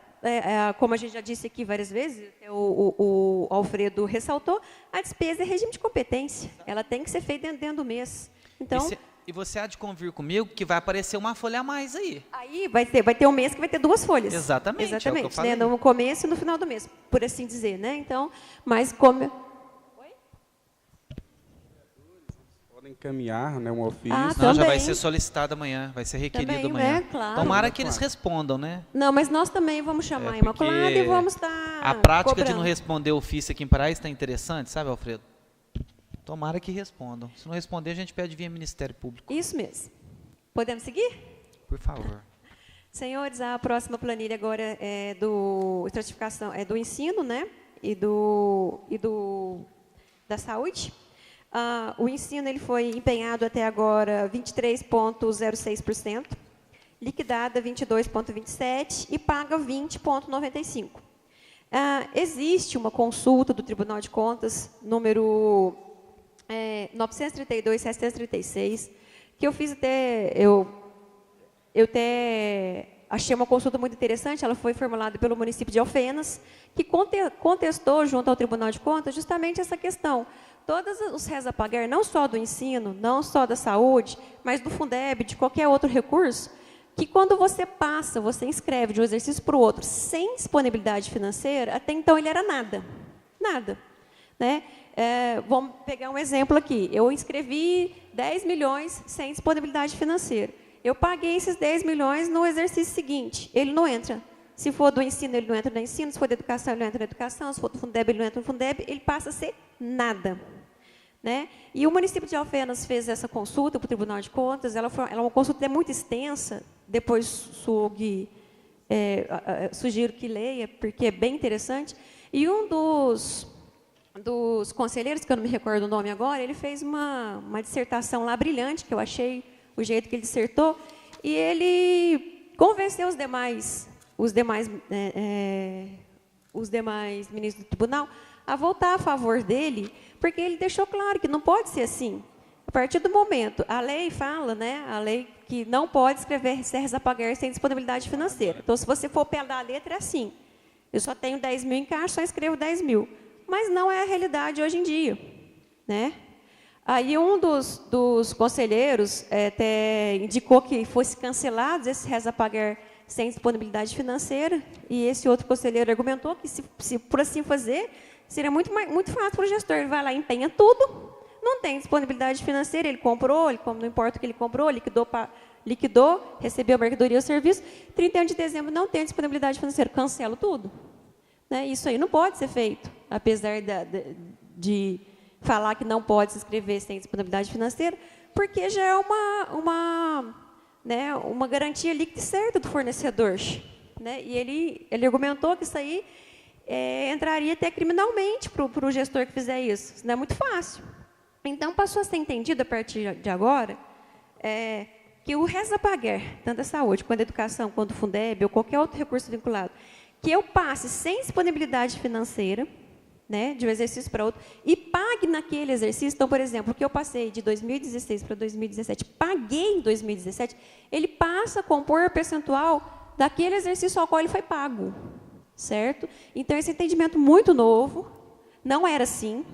como a gente já disse aqui várias vezes, o Alfredo ressaltou, a despesa é regime de competência. Ela tem que ser feita dentro do mês. Então, e você há de convir comigo que vai aparecer uma folha a mais aí. Aí vai ter um mês que vai ter 2 folhas. Exatamente. É o que eu falei. Né, no começo e no final do mês, por assim dizer. Né? Então, mas como... Podem encaminhar, né, um ofício. Não, já vai ser solicitado amanhã, vai ser requerido também, amanhã. Né? Claro. Tomara que eles respondam, né? Não, mas nós também vamos chamar a Imaculada e vamos estar a prática cobrando. De não responder ofício aqui em Paraíso está interessante, sabe, Alfredo? Tomara que respondam. Se não responder, a gente pede via Ministério Público. Isso mesmo. Podemos seguir? Por favor. Senhores, a próxima planilha agora é do estratificação, é do ensino, né? E da saúde. O ensino ele foi empenhado até agora 23,06%, liquidada 22,27% e paga 20,95%. Existe uma consulta do Tribunal de Contas, número 932/736, que eu fiz eu até achei uma consulta muito interessante, ela foi formulada pelo município de Alfenas, que contestou junto ao Tribunal de Contas justamente essa questão. Todos os réis a pagar, não só do ensino, não só da saúde, mas do Fundeb, de qualquer outro recurso, que quando você inscreve de um exercício para o outro sem disponibilidade financeira, até então ele era nada. Nada. Né? Vamos pegar um exemplo aqui. Eu inscrevi 10 milhões sem disponibilidade financeira. Eu paguei esses 10 milhões no exercício seguinte. Ele não entra. Se for do ensino, ele não entra no ensino. Se for da educação, ele não entra na educação. Se for do Fundeb, ele não entra no Fundeb. Ele passa a ser nada. Né? E o município de Alfenas fez essa consulta para o Tribunal de Contas. Ela é uma consulta muito extensa. Depois sugiro que leia, porque é bem interessante. E um dos conselheiros, que eu não me recordo o nome agora, ele fez uma dissertação lá brilhante, que eu achei o jeito que ele dissertou, e ele convenceu os demais ministros do tribunal a votar a favor dele, porque ele deixou claro que não pode ser assim. A partir do momento, a lei fala, né, a lei que não pode escrever reza pagar sem disponibilidade financeira. Então, se você for pela letra, é assim. Eu só tenho 10 mil em caixa, só escrevo 10 mil. Mas não é a realidade hoje em dia, né? Aí um dos conselheiros até indicou que fosse cancelado esse reza pagar sem disponibilidade financeira, e esse outro conselheiro argumentou que, se por assim fazer, seria muito fácil para o gestor. Ele vai lá e empenha tudo, não tem disponibilidade financeira, ele comprou, não importa o que ele comprou, liquidou, recebeu a mercadoria ou serviço, 31 de dezembro não tem disponibilidade financeira, cancelo tudo. Né? Isso aí não pode ser feito, apesar de falar que não pode se inscrever sem disponibilidade financeira, porque já é uma garantia líquida e certa do fornecedor. Né? E ele argumentou que isso aí entraria até criminalmente para o gestor que fizer isso. Isso não é muito fácil. Então, passou a ser entendido, a partir de agora, que o reza pagar, tanto a saúde, quanto a educação, quanto o Fundeb, ou qualquer outro recurso vinculado, que eu passe sem disponibilidade financeira, né, de um exercício para outro, e pague naquele exercício. Então, por exemplo, o que eu passei de 2016 para 2017, paguei em 2017, ele passa a compor o percentual daquele exercício ao qual ele foi pago, certo? Então, esse entendimento muito novo, não era assim,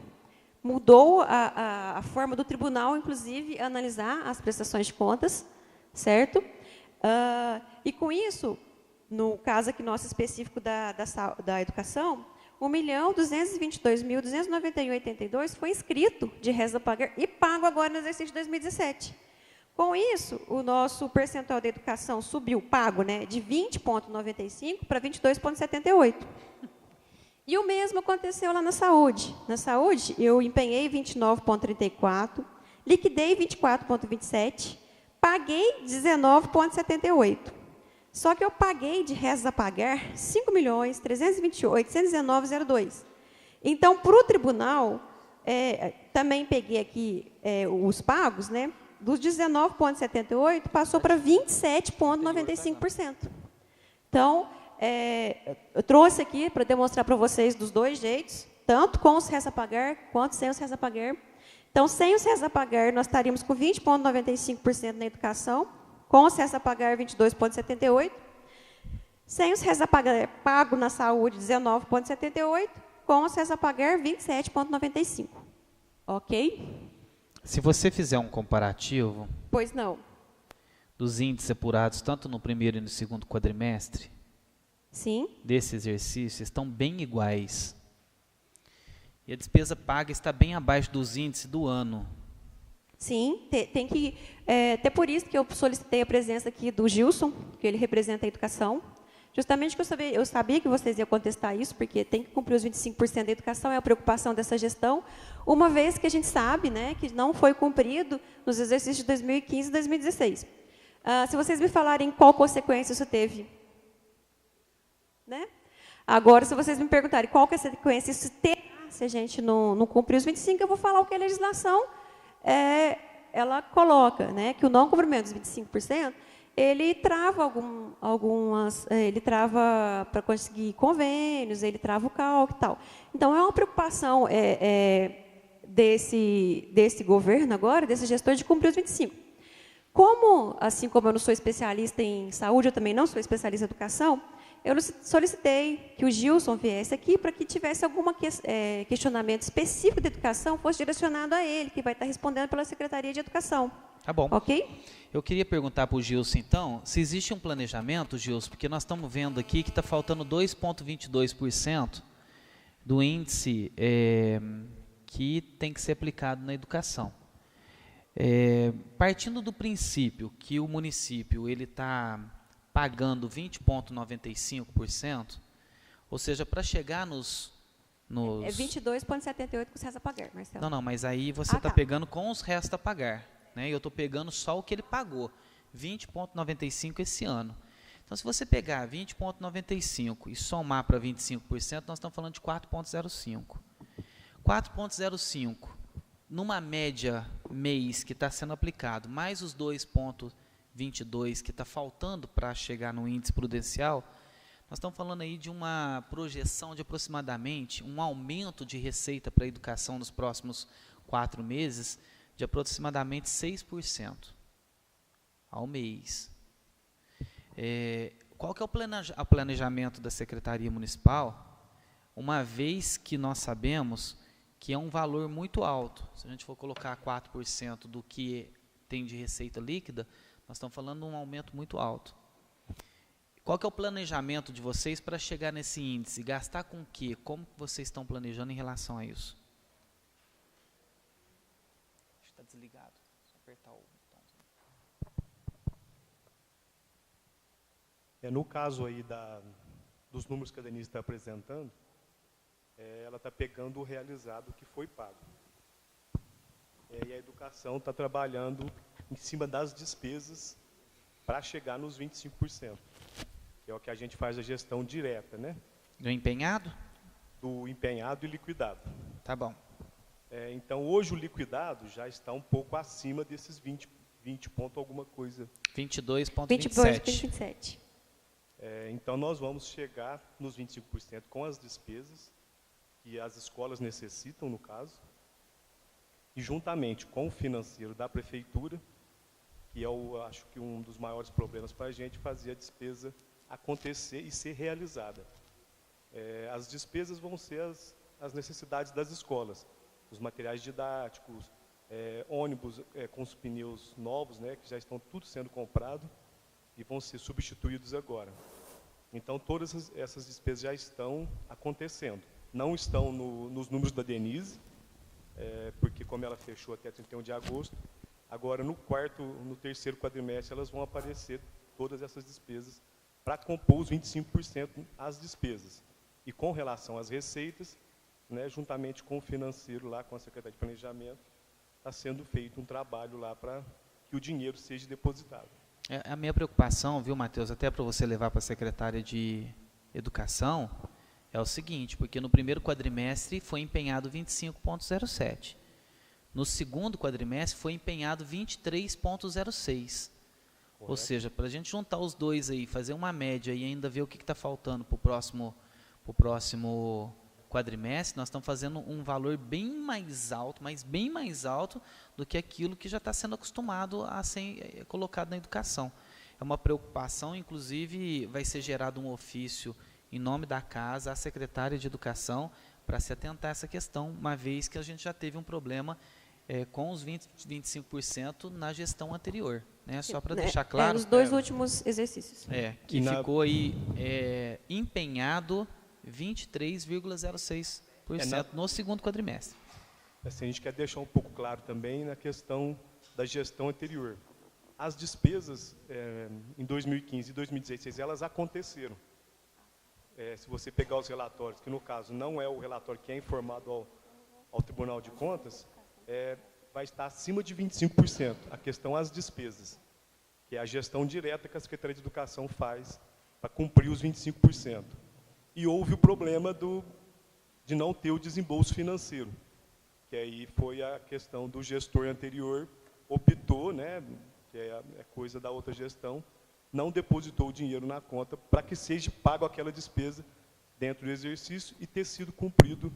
mudou a forma do tribunal, inclusive, analisar as prestações de contas, certo? E com isso, no caso aqui nosso específico da educação, 1.222.291,82 foi inscrito de reza pagar e pago agora no exercício de 2017. Com isso, o nosso percentual da educação subiu, pago, né, de 20,95 para 22,78. E o mesmo aconteceu lá na saúde. Na saúde, eu empenhei 29,34, liquidei 24,27, paguei 19,78. Só que eu paguei de reza pagar R$ 5.328.819,02. Então, para o tribunal, também peguei aqui os pagos, né, dos 19,78 passou para 27,95%. Então, eu trouxe aqui para demonstrar para vocês dos dois jeitos, tanto com os reza pagar quanto sem os reza pagar. Então, sem os reza pagar, nós estaríamos com 20,95% na educação, com os reza pagar 22,78%, sem os reza pagar pago na saúde 19,78%, com os reza pagar 27,95%. Ok? Se você fizer um comparativo, pois não, dos índices apurados tanto no primeiro e no segundo quadrimestre, sim, desse exercício, estão bem iguais. E a despesa paga está bem abaixo dos índices do ano. Sim, tem que... até por isso que eu solicitei a presença aqui do Gilson, que ele representa a educação, justamente que eu sabia que vocês iam contestar isso, porque tem que cumprir os 25% da educação, é a preocupação dessa gestão, uma vez que a gente sabe, né, que não foi cumprido nos exercícios de 2015 e 2016. Se vocês me falarem qual consequência isso teve, né? Agora, se vocês me perguntarem qual consequência isso terá, se a gente não cumprir os 25%, eu vou falar o que a legislação ela coloca, né, que o não cumprimento dos 25%, ele trava ele trava para conseguir convênios, ele trava o cálculo e tal. Então, é uma preocupação desse governo agora, desse gestor, de cumprir os 25%. Assim como eu não sou especialista em saúde, eu também não sou especialista em educação, eu solicitei que o Gilson viesse aqui para que tivesse algum questionamento específico de educação, fosse direcionado a ele, que vai estar respondendo pela Secretaria de Educação. Tá bom. Ok? Eu queria perguntar para o Gilson, então, se existe um planejamento, Gilson, porque nós estamos vendo aqui que está faltando 2,22% do índice que tem que ser aplicado na educação. Partindo do princípio que o município está pagando 20,95%, ou seja, para chegar nos... 22,78% com os restos a pagar, Marcelo. Não, mas aí você está pegando com os restos a pagar, né? E eu estou pegando só o que ele pagou, 20,95% esse ano. Então, se você pegar 20,95% e somar para 25%, nós estamos falando de 4,05%. 4,05%, numa média mês que está sendo aplicado, mais os 2,22% que está faltando para chegar no índice prudencial, nós estamos falando aí de uma projeção de aproximadamente um aumento de receita para a educação nos próximos 4 meses de aproximadamente 6%. ao mês. Qual que é o planejamento da Secretaria Municipal, uma vez que nós sabemos que é um valor muito alto? Se a gente for colocar 4% do que tem de receita líquida, nós estamos falando de um aumento muito alto. Qual que é o planejamento de vocês para chegar nesse índice? Gastar com o quê? Como vocês estão planejando em relação a isso? Está desligado. Só apertar o botão. No caso aí dos números que a Denise está apresentando, ela está pegando o realizado que foi pago. E a educação está trabalhando em cima das despesas para chegar nos 25%, que é o que a gente faz a gestão direta, né? Do empenhado? Do empenhado e liquidado. Tá bom. Então, hoje o liquidado já está um pouco acima desses 20 ponto alguma coisa. 22,27. 22,27. Então, nós vamos chegar nos 25% com as despesas que as escolas necessitam, no caso, e juntamente com o financeiro da prefeitura, que eu acho que um dos maiores problemas para a gente, fazer a despesa acontecer e ser realizada. As despesas vão ser as necessidades das escolas, os materiais didáticos, ônibus com os pneus novos, né, que já estão tudo sendo comprado e vão ser substituídos agora. Então, todas essas despesas já estão acontecendo. Não estão nos números da Denise, porque como ela fechou até 31 de agosto, agora no terceiro quadrimestre elas vão aparecer todas essas despesas para compor os 25% as despesas. E com relação às receitas, né, juntamente com o financeiro lá, com a Secretaria de Planejamento, está sendo feito um trabalho lá para que o dinheiro seja depositado. A minha preocupação, viu, Matheus, até para você levar para a Secretaria de Educação, é o seguinte, porque no primeiro quadrimestre foi empenhado 25,07. No segundo quadrimestre foi empenhado 23,06. Ou seja, para a gente juntar os dois aí, fazer uma média e ainda ver o que está faltando para o próximo quadrimestre, nós estamos fazendo um valor bem mais alto, mas bem mais alto do que aquilo que já está sendo acostumado a ser colocado na educação. É uma preocupação, inclusive vai ser gerado um ofício em nome da casa à secretária de Educação para se atentar a essa questão, uma vez que a gente já teve um problema com os 25% na gestão anterior. Né? Só para deixar claro. Nos dois últimos exercícios. Que ficou aí empenhado 23,06% no segundo quadrimestre. Assim, a gente quer deixar um pouco claro também na questão da gestão anterior. As despesas em 2015 e 2016, elas aconteceram. Se você pegar os relatórios, que no caso não é o relatório que é informado ao Tribunal de Contas, vai estar acima de 25%. A questão as despesas, que é a gestão direta que a Secretaria de Educação faz para cumprir os 25%. E houve o problema de não ter o desembolso financeiro, que aí foi a questão do gestor anterior, optou, né, que é coisa da outra gestão, não depositou o dinheiro na conta para que seja pago aquela despesa dentro do exercício e ter sido cumprido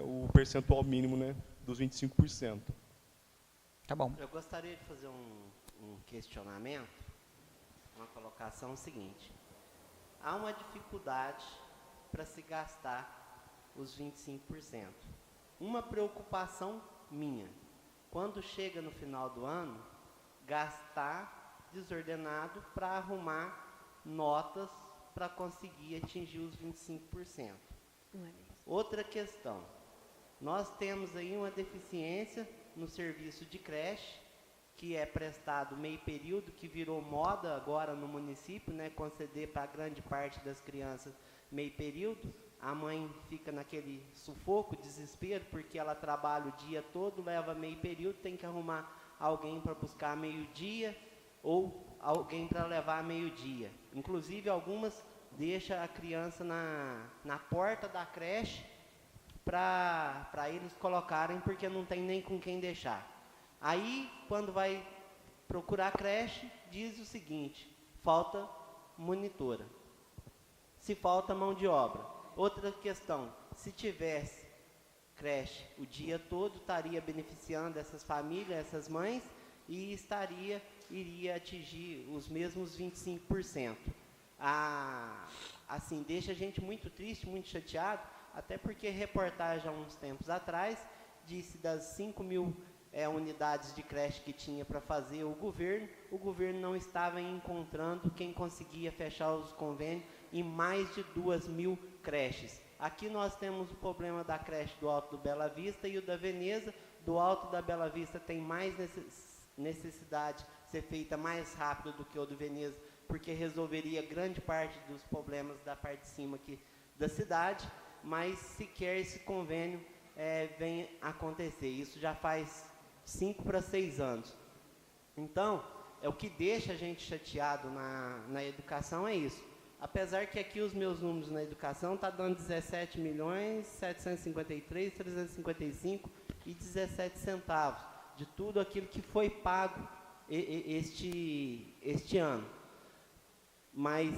o percentual mínimo, né, dos 25%. Tá bom. Eu gostaria de fazer um questionamento, uma colocação seguinte. Há uma dificuldade para se gastar os 25%. Uma preocupação minha, quando chega no final do ano, gastar desordenado para arrumar notas para conseguir atingir os 25%. Outra questão, nós temos aí uma deficiência no serviço de creche, que é prestado meio período, que virou moda agora no município, né, conceder para grande parte das crianças meio período. A mãe fica naquele sufoco, desespero, porque ela trabalha o dia todo, leva meio período, tem que arrumar alguém para buscar meio-dia, ou alguém para levar meio-dia. Inclusive, algumas deixam a criança na porta da creche para eles colocarem, porque não tem nem com quem deixar. Aí, quando vai procurar a creche, diz o seguinte: falta monitora. Se falta mão de obra. Outra questão, se tivesse creche o dia todo, estaria beneficiando essas famílias, essas mães, e estaria iria atingir os mesmos 25%. Assim, deixa a gente muito triste, muito chateado, até porque reportagem há uns tempos atrás disse das 5.000 unidades de creche que tinha para fazer o governo não estava encontrando quem conseguia fechar os convênios em mais de 2.000 creches. Aqui nós temos o problema da creche do Alto do Bela Vista e o da Veneza. Do Alto da Bela Vista tem mais necessidade de ser feita mais rápido do que o do Veneza, porque resolveria grande parte dos problemas da parte de cima aqui da cidade, mas sequer esse convênio vem acontecer. Isso já faz 5 para 6 anos. Então, o que deixa a gente chateado na educação é isso. Apesar que aqui os meus números na educação estão dando 17.753.355,17 de tudo aquilo que foi pago este ano. Mas,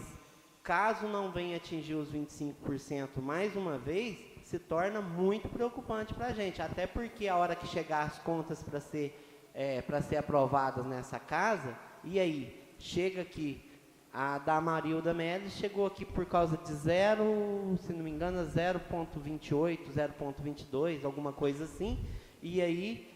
caso não venha atingir os 25% mais uma vez, se torna muito preocupante para a gente, até porque a hora que chegar as contas para ser aprovadas nessa casa, e aí, chega aqui, a da Marilda Meles chegou aqui por causa de se não me engano, 0,28, 0,22, alguma coisa assim, e aí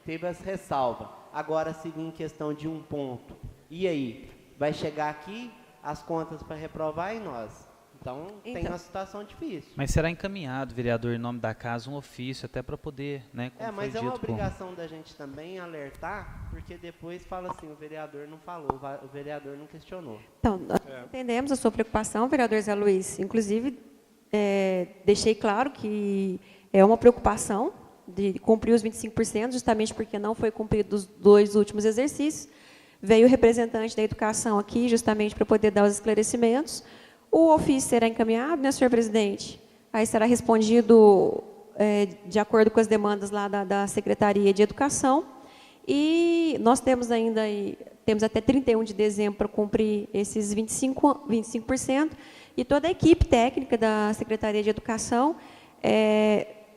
teve as ressalvas. Agora, se vir em questão de 1 ponto, e aí, vai chegar aqui as contas para reprovar e nós? Então, tem uma situação difícil. Mas será encaminhado, vereador, em nome da casa, um ofício, até para poder, né, como mas foi é uma dito obrigação da gente também alertar, porque depois fala assim, o vereador não falou, o vereador não questionou. Então, nós entendemos a sua preocupação, vereador Zé Luiz. Inclusive, deixei claro que é uma preocupação de cumprir os 25%, justamente porque não foi cumprido os 2 últimos exercícios. Veio o representante da educação aqui, justamente para poder dar os esclarecimentos. O ofício será encaminhado, né, senhor presidente? Aí será respondido de acordo com as demandas lá da Secretaria de Educação. E nós temos ainda temos até 31 de dezembro para cumprir esses 25%. E toda a equipe técnica da Secretaria de Educação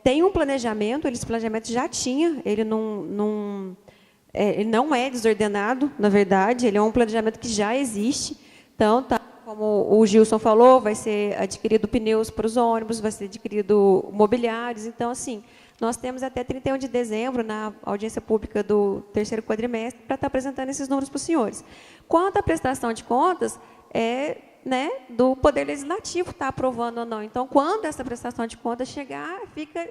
tem um planejamento, esse planejamento já tinha, ele não é desordenado, na verdade, ele é um planejamento que já existe. Então, como o Gilson falou, vai ser adquirido pneus para os ônibus, vai ser adquirido mobiliários. Então, assim, nós temos até 31 de dezembro, na audiência pública do 3º quadrimestre, para estar apresentando esses números para os senhores. Quanto à prestação de contas, do Poder Legislativo estar aprovando ou não. Então, quando essa prestação de contas chegar, fica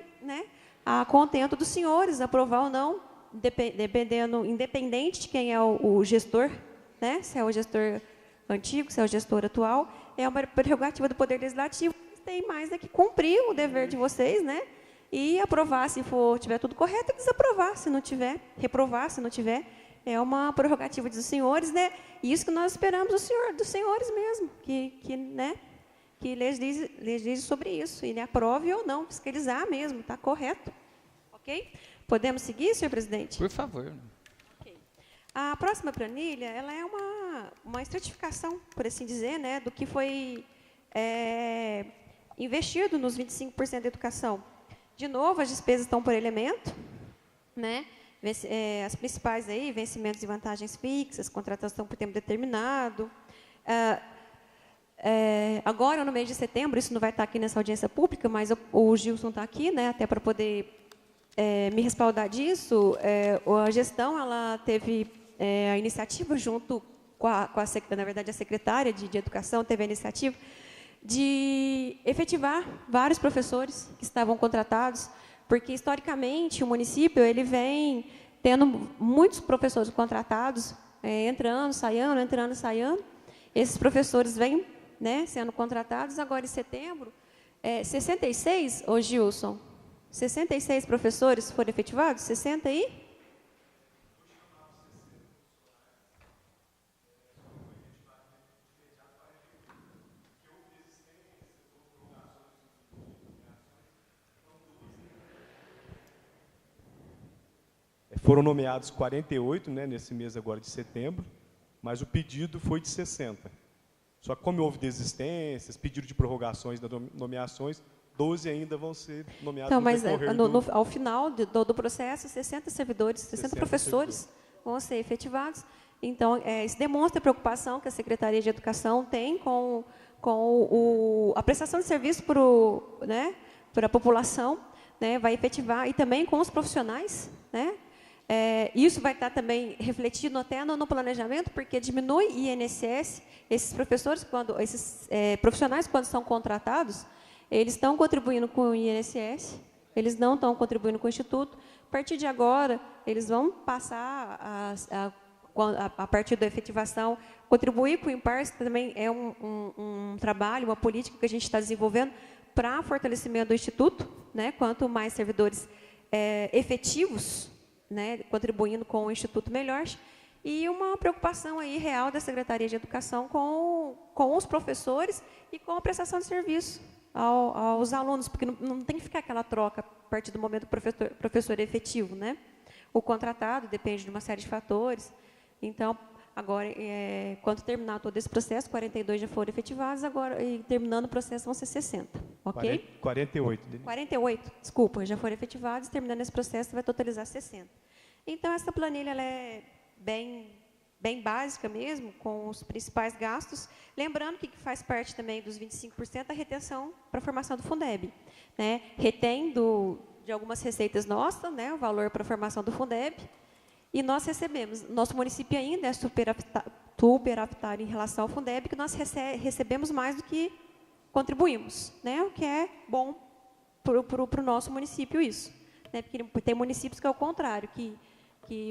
a contento dos senhores aprovar ou não, independente de quem é o gestor, se é o gestor antigo, se é o gestor atual, é uma prerrogativa do Poder Legislativo. Tem mais que cumprir o dever de vocês, e aprovar se tiver tudo correto, e desaprovar se não tiver, reprovar se não tiver. É uma prerrogativa dos senhores, Isso que nós esperamos dos senhores mesmo, que legisle sobre isso, e aprove ou não, fiscalizar mesmo, está correto. Ok? Podemos seguir, senhor presidente? Por favor. Okay. A próxima planilha, ela é uma estratificação, por assim dizer, do que foi investido nos 25% da educação. De novo, as despesas estão por elemento, as principais aí, vencimentos e vantagens fixas, contratação por tempo determinado. Agora, no mês de setembro, isso não vai estar aqui nessa audiência pública, mas o Gilson está aqui, até para poder me respaldar disso. A gestão ela teve a iniciativa junto na verdade, a secretária de Educação teve a iniciativa de efetivar vários professores que estavam contratados, porque, historicamente, o município ele vem tendo muitos professores contratados, entrando, saindo. Esses professores vêm sendo contratados. Agora, em setembro, 66, ô Gilson, 66 professores foram efetivados? 60 aí? Foram nomeados 48, nesse mês agora de setembro, mas o pedido foi de 60. Só que como houve desistências, pedido de prorrogações das nomeações, 12 ainda vão ser nomeados no decorrer ao final do processo, 60 servidores, 60 professores vão ser efetivados. Então, isso demonstra a preocupação que a Secretaria de Educação tem com a prestação de serviço para a população, né, vai efetivar, e também com os profissionais, né. Isso vai estar também refletido até no planejamento, porque diminui INSS, esses professores, esses profissionais, quando são contratados, eles estão contribuindo com o INSS, eles não estão contribuindo com o Instituto. A partir de agora, eles vão passar a partir da efetivação, contribuir com o IMPAR. Isso também é um trabalho, uma política que a gente está desenvolvendo para fortalecimento do Instituto, né? Quanto mais servidores efetivos, né, contribuindo com o Instituto, melhor. E uma preocupação aí real da Secretaria de Educação com os professores e com a prestação de serviço aos alunos, porque não tem que ficar aquela troca a partir do momento que o professor é efetivo, né? O contratado depende de uma série de fatores. Então, agora, quando terminar todo esse processo, 42 já foram efetivados, agora, e terminando o processo, vão ser 60, ok? 48. 48, desculpa, já foram efetivados, terminando esse processo, vai totalizar 60. Então, essa planilha ela é bem básica mesmo, com os principais gastos. Lembrando que faz parte também dos 25% a retenção para a formação do Fundeb, né? Retém de algumas receitas nossas, né, o valor para a formação do Fundeb, e nós recebemos, nosso município ainda é superavitário em relação ao Fundeb, que nós recebemos mais do que contribuímos, né? O que é bom para o nosso município isso, né? Porque tem municípios que é o contrário, que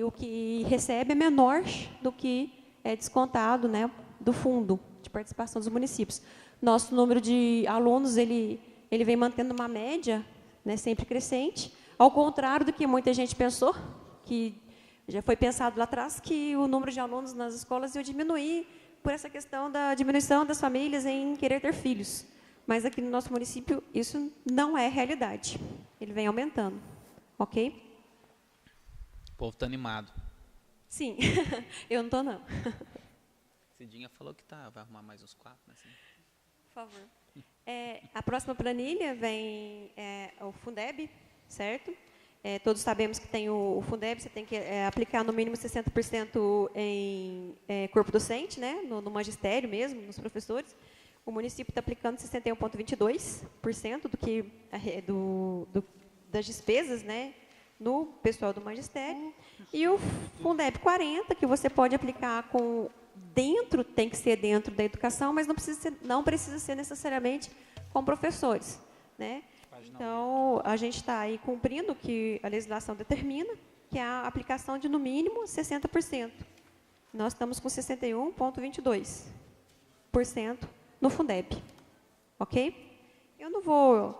o que recebe é menor do que é descontado, né, do fundo de participação dos municípios. Nosso número de alunos ele vem mantendo uma média, né, sempre crescente, ao contrário do que muita gente pensou, que já foi pensado lá atrás que o número de alunos nas escolas ia diminuir por essa questão da diminuição das famílias em querer ter filhos. Mas aqui no nosso município isso não é realidade. Ele vem aumentando, ok? O povo está animado. Sim, eu não estou, não. Cidinha falou que vai arrumar mais uns 4, né? Assim. Por favor. A próxima planilha vem o Fundeb, certo? Todos sabemos que tem o Fundeb, você tem que aplicar no mínimo 60% em corpo docente, né? No magistério mesmo, nos professores. O município está aplicando 61,22% das despesas, né, no pessoal do magistério. E o Fundeb 40%, que você pode aplicar tem que ser dentro da educação, mas não precisa ser necessariamente com professores, né? Então, a gente está aí cumprindo o que a legislação determina, que é a aplicação de, no mínimo, 60%. Nós estamos com 61,22% no Fundeb, ok? Eu não vou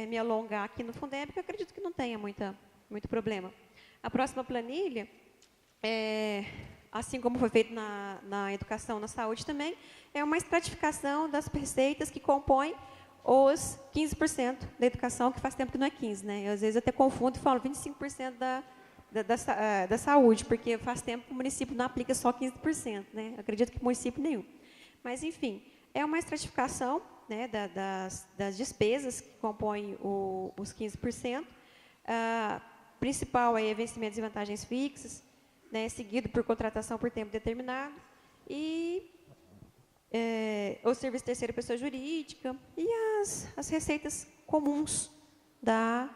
me alongar aqui no Fundeb, porque eu acredito que não tenha muito problema. A próxima planilha, assim como foi feito na educação, na saúde também, é uma estratificação das receitas que compõem os 15% da educação, que faz tempo que não é 15%, né? Às vezes eu até confundo e falo 25% da saúde, porque faz tempo que o município não aplica só 15%, né? Acredito que município nenhum. Mas, enfim, é uma estratificação, né, das despesas que compõem os 15%. Principal é vencimentos e vantagens fixas, né, seguido por contratação por tempo determinado, e o serviço terceira pessoa jurídica e as receitas comuns da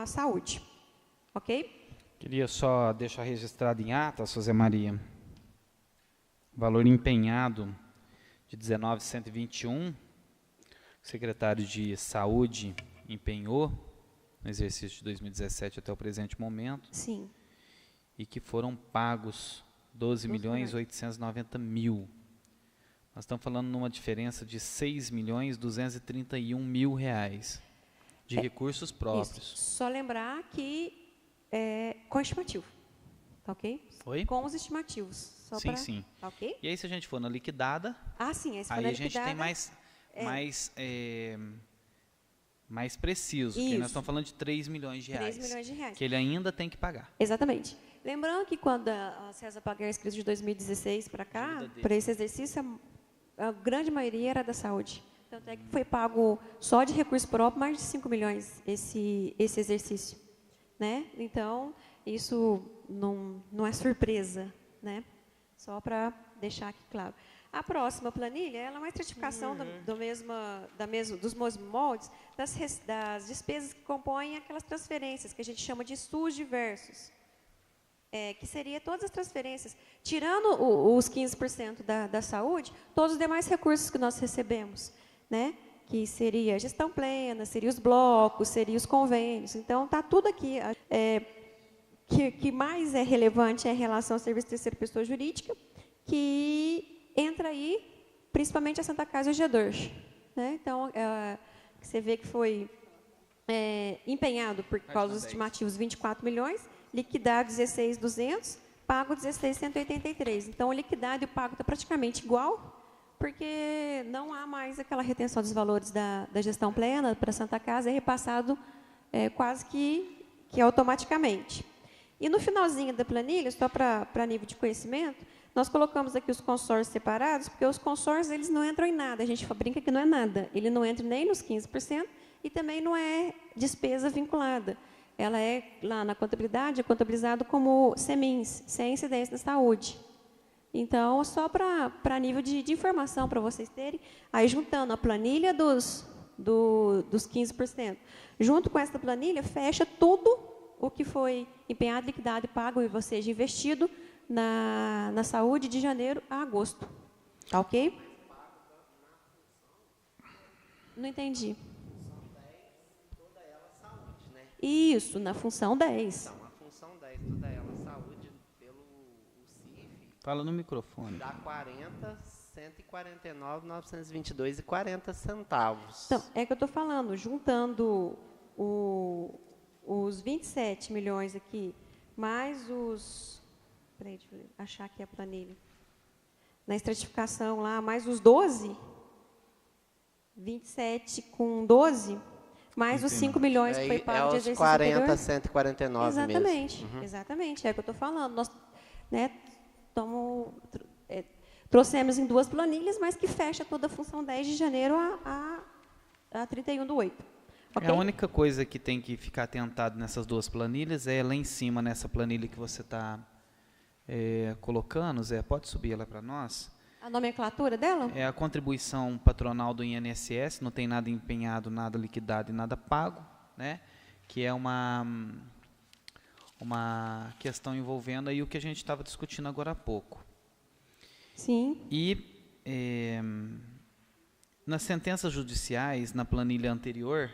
saúde. Ok? Queria só deixar registrado em ata, José Maria, o valor empenhado de 19.121, o secretário de Saúde empenhou no exercício de 2017 até o presente momento. Sim. E que foram pagos 12.890.000. Nós estamos falando numa diferença de 6.231.000 reais de recursos próprios. Isso. Só lembrar que com estimativa, tá ok? Oi? Com os estimativos. Só sim, pra, sim. Tá ok? E aí, se a gente for na liquidada, sim, aí a gente tem mais preciso, porque nós estamos falando de 3 milhões de reais. 3 milhões de reais. Que ele ainda tem que pagar. Exatamente. Lembrando que quando a CESA pagar inscritos de 2016 para cá, para esse exercício, a grande maioria era da saúde. Tanto é que foi pago só de recurso próprio mais de 5 milhões esse exercício, né? Então, isso não é surpresa, né? Só para deixar aqui claro. A próxima planilha ela é uma estratificação dos mesmos moldes das despesas que compõem aquelas transferências que a gente chama de SUS diversos. Que seria todas as transferências, tirando os 15% da saúde, todos os demais recursos que nós recebemos, né? Que seria a gestão plena, seria os blocos, seria os convênios. Então, está tudo aqui. Que mais é relevante é em relação ao serviço de terceira pessoa jurídica, que entra aí, principalmente a Santa Casa e o GEDORJ. Né? Então, você vê que foi empenhado por causa dos estimativos 24 milhões, liquidado 16.200, pago 16.183. Então, o liquidado e o pago está praticamente igual, porque não há mais aquela retenção dos valores da gestão plena para a Santa Casa, é repassado quase que automaticamente. E no finalzinho da planilha, só para nível de conhecimento, nós colocamos aqui os consórcios separados, porque os consórcios eles não entram em nada, a gente brinca que não é nada, ele não entra nem nos 15% e também não é despesa vinculada. Ela lá na contabilidade, é contabilizado como CEMINS, sem incidência na saúde. Então, só para nível de informação, para vocês terem, aí juntando a planilha dos 15%, junto com essa planilha, fecha tudo o que foi empenhado, liquidado e pago, ou seja, investido na saúde de janeiro a agosto. Tá ok? Não entendi. Toda ela saúde, né? Isso, na função 10. Então, a função 10, toda ela saúde, pelo CIF... Fala no microfone. Dá 149,922,40 centavos. Então, é que eu estou falando, juntando os 27 milhões aqui, mais os... Peraí, deixa eu achar aqui a planilha. Na estratificação lá, mais os 12, 27 com 12, mais os 5 milhões que foi pago de exercício anterior. 149 exatamente, mesmo. Exatamente, é o que eu estou falando. Nós trouxemos em 2 planilhas, mas que fecha toda a função 10 de janeiro a 31/8. Okay? A única coisa que tem que ficar atentado nessas 2 planilhas é lá em cima, nessa planilha que você está colocando, Zé, pode subir ela para nós? A nomenclatura dela? É a contribuição patronal do INSS, não tem nada empenhado, nada liquidado e nada pago, né? Que é uma questão envolvendo aí o que a gente estava discutindo agora há pouco. Sim. E nas sentenças judiciais, na planilha anterior...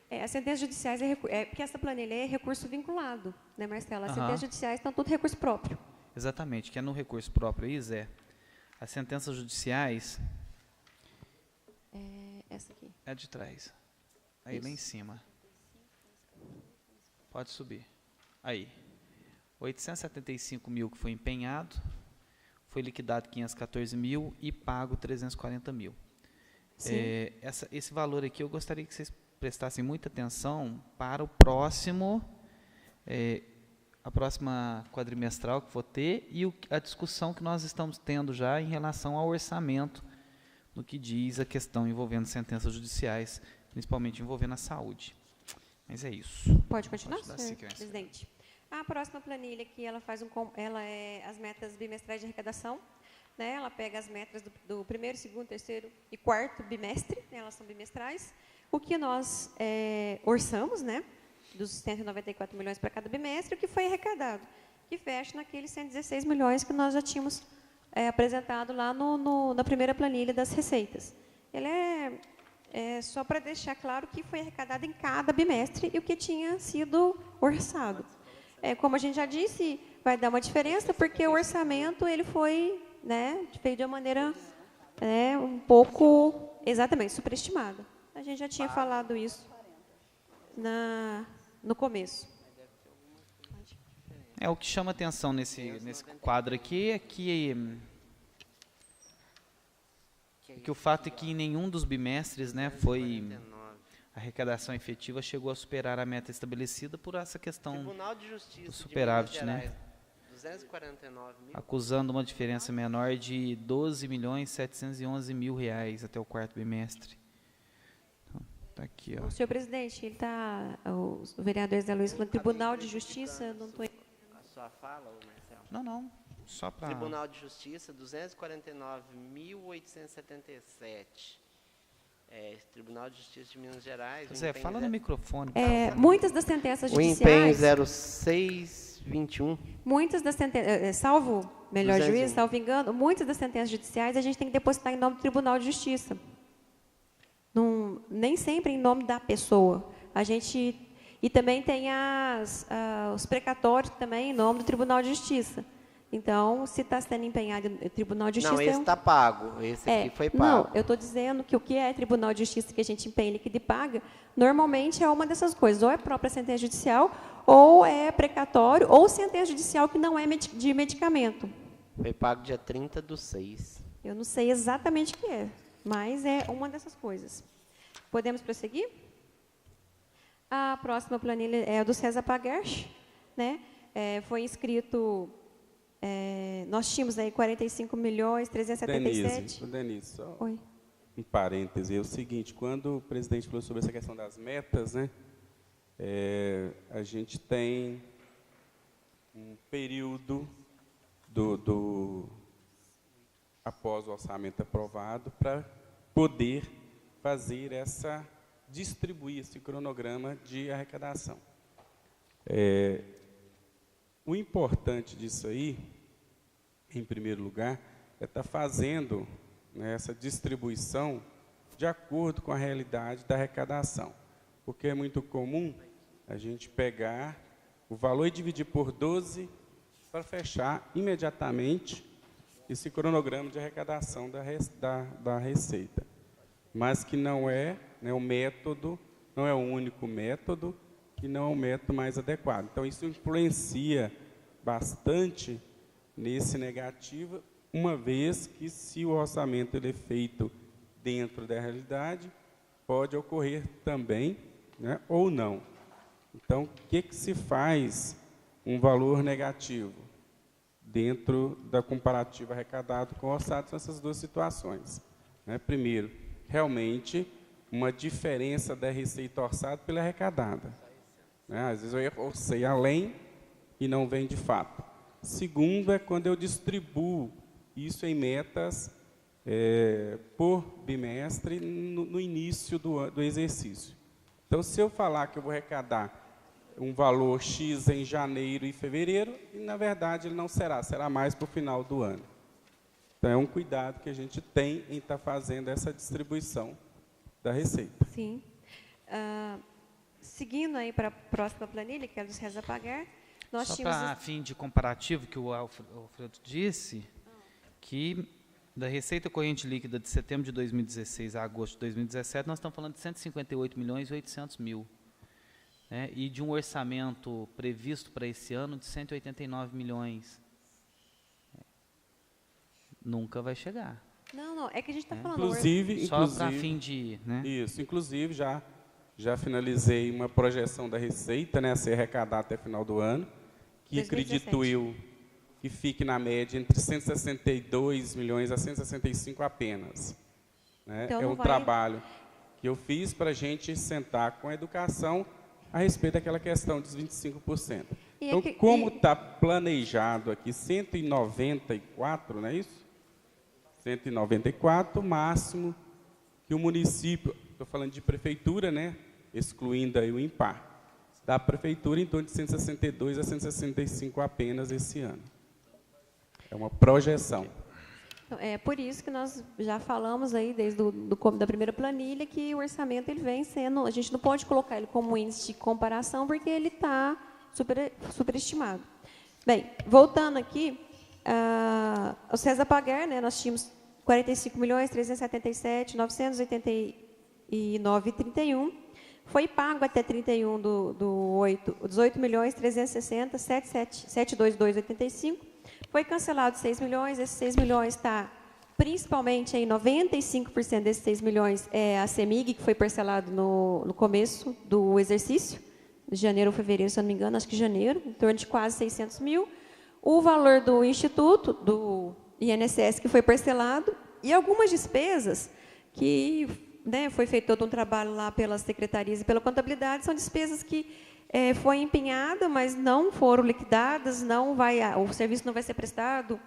as sentenças judiciais, porque essa planilha é recurso vinculado, né, Marcela? As sentenças judiciais estão tudo recurso próprio. Exatamente, que é no recurso próprio aí, Zé. As sentenças judiciais... Essa aqui. É de trás. Aí, lá em cima. Pode subir. Aí. 875 mil que foi empenhado, foi liquidado 514 mil e pago 340 mil. Esse valor aqui eu gostaria que vocês prestassem muita atenção para o próximo, a próxima quadrimestral que for ter e a discussão que nós estamos tendo já em relação ao orçamento, no que diz a questão envolvendo sentenças judiciais, principalmente envolvendo a saúde. Mas é isso. Pode continuar, senhor presidente? A próxima planilha aqui, ela as metas bimestrais de arrecadação. Né? Ela pega as metas do primeiro, segundo, terceiro e quarto bimestre, né? Elas são bimestrais. O que nós orçamos, né? Dos 194 milhões para cada bimestre, o que foi arrecadado, que fecha naqueles 116 milhões que nós já tínhamos apresentado lá na primeira planilha das receitas. Ele só para deixar claro que foi arrecadado em cada bimestre e o que tinha sido orçado. Como a gente já disse, vai dar uma diferença, porque o orçamento ele foi feito de uma maneira um pouco, exatamente, superestimada. A gente já tinha falado isso no começo. O que chama atenção nesse quadro aqui é que o fato é que em nenhum dos bimestres foi a arrecadação efetiva chegou a superar a meta estabelecida por essa questão do superávit, né? 249 mil. Acusando uma diferença menor de 12.711.000 reais até o quarto bimestre. Tá aqui, ó. Senhor presidente, o vereador Zé Luiz falando Tribunal de Justiça, não estou sua fala, Marcelo? Não. Só para... Tribunal de Justiça, 249.877. Tribunal de Justiça de Minas Gerais. Zé, fala no microfone. Muitas das sentenças judiciais... O empenho 0621. Muitas das sentenças, salvo melhor 201. Juízo, salvo engano, muitas das sentenças judiciais a gente tem que depositar em nome do Tribunal de Justiça. Nem sempre em nome da pessoa. E também tem os precatórios também em nome do Tribunal de Justiça. Então, se está sendo empenhado no Tribunal de Justiça... Não, esse está pago. Esse aqui foi pago. Não, eu estou dizendo que o que é Tribunal de Justiça que a gente empenha, liquida e paga, normalmente é uma dessas coisas. Ou é própria sentença judicial, ou é precatório, ou sentença judicial que não é de medicamento. Foi pago dia 30/6. Eu não sei exatamente o que é, mas é uma dessas coisas. Podemos prosseguir? A próxima planilha é a do César Paguerch, né? Foi inscrito... nós tínhamos aí 45.377. Denise, só um parêntese. É o seguinte, quando o presidente falou sobre essa questão das metas, né, a gente tem um período após o orçamento aprovado para poder fazer distribuir esse cronograma de arrecadação. O importante disso aí, em primeiro lugar, é estar fazendo, né, essa distribuição de acordo com a realidade da arrecadação. Porque é muito comum a gente pegar o valor e dividir por 12 para fechar imediatamente esse cronograma de arrecadação da Receita. Mas que não é, né, o método, não é o único método, que não é o método mais adequado. Então, isso influencia bastante nesse negativo, uma vez que, se o orçamento ele é feito dentro da realidade, pode ocorrer também, né, ou não. Então, o que se faz um valor negativo? Dentro da comparativa arrecadado com o orçado, são essas duas situações. Né? Primeiro, realmente, uma diferença da receita orçada pela arrecadada. Né? Às vezes eu orcei além e não vem de fato. Segundo, é quando eu distribuo isso em metas por bimestre no início do exercício. Então, se eu falar que eu vou arrecadar um valor X em janeiro e fevereiro, e, na verdade, ele não será mais para o final do ano. Então, é um cuidado que a gente tem em estar fazendo essa distribuição da receita. Sim. Seguindo aí para a próxima planilha, que é a do César Paguerch, nós só tínhamos... para fim de comparativo, que o Alfredo disse, que da receita corrente líquida de setembro de 2016 a agosto de 2017, nós estamos falando de 158.800.000. Né, e de um orçamento previsto para esse ano de 189 milhões. Nunca vai chegar. Não, é que a gente está falando... Só para fim de... Né? Isso, inclusive já finalizei uma projeção da receita, né, a ser arrecadada até final do ano, que 2017. Acredito eu que fique na média entre 162 milhões a 165 apenas. Né? Então, é um trabalho que eu fiz para a gente sentar com a educação a respeito daquela questão dos 25%. Então, como está planejado aqui 194, não é isso? 194, o máximo que o município, estou falando de prefeitura, né, excluindo aí o impar, da prefeitura em torno de 162 a 165 apenas esse ano. É uma projeção. É por isso que nós já falamos aí, desde da primeira planilha, que o orçamento ele vem sendo... A gente não pode colocar ele como índice de comparação, porque ele está superestimado. Bem, voltando aqui, o César Paguerch, né, nós tínhamos 45.377.989,31. Foi pago até 31 do 8, 18.360.722,85. Foi cancelado 6 milhões, esses 6 milhões está, principalmente, em 95% desses 6 milhões é a CEMIG, que foi parcelado no começo do exercício, de janeiro ou fevereiro, se eu não me engano, acho que janeiro, em torno de quase 600 mil. O valor do Instituto, do INSS, que foi parcelado, e algumas despesas que né, foi feito todo um trabalho lá pelas secretarias e pela contabilidade, são despesas que foi empenhada, mas não foram liquidadas, o serviço não vai ser prestado,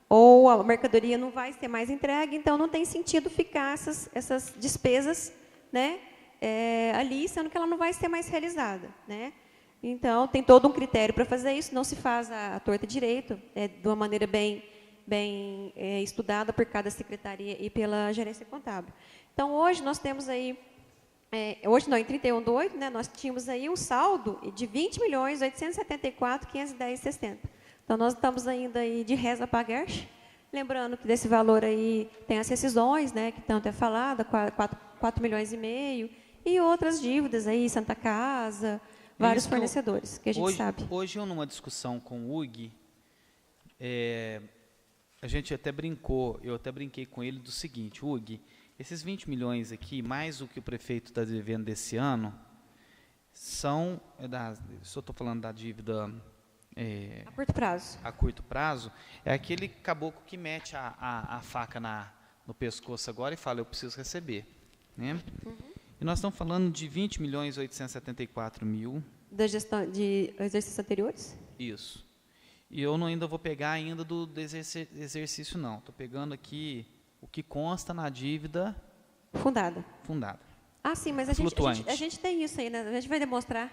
ou a mercadoria não vai ser mais entregue, então não tem sentido ficar essas despesas, né, ali, sendo que ela não vai ser mais realizada, né? Então, tem todo um critério para fazer isso, não se faz a torta direito, de uma maneira bem estudada por cada secretaria e pela gerência contábil. Então, hoje nós temos aí, hoje não, em 31/8, né, nós tínhamos aí um saldo de 20.874.510,60. Então, nós estamos ainda aí de reza pagar. Lembrando que desse valor aí tem as rescisões, né, que tanto é falada, 4,5 milhões, e outras dívidas aí, Santa Casa, vários fornecedores, que a gente sabe. Hoje, eu numa discussão com o Hugo, a gente até brincou, eu até brinquei com ele do seguinte: Hugo, esses 20 milhões aqui, mais o que o prefeito está devendo desse ano, só estou falando da dívida a curto prazo. A curto prazo, é aquele caboclo que mete a faca no pescoço agora e fala, eu preciso receber. Né? Uhum. E nós estamos falando de 20.874.000. Da gestão de exercícios anteriores? Isso. E eu ainda vou pegar ainda do exercício, não. Estou pegando aqui o que consta na dívida fundada. Ah, sim, mas a gente tem isso aí, né? A gente vai demonstrar.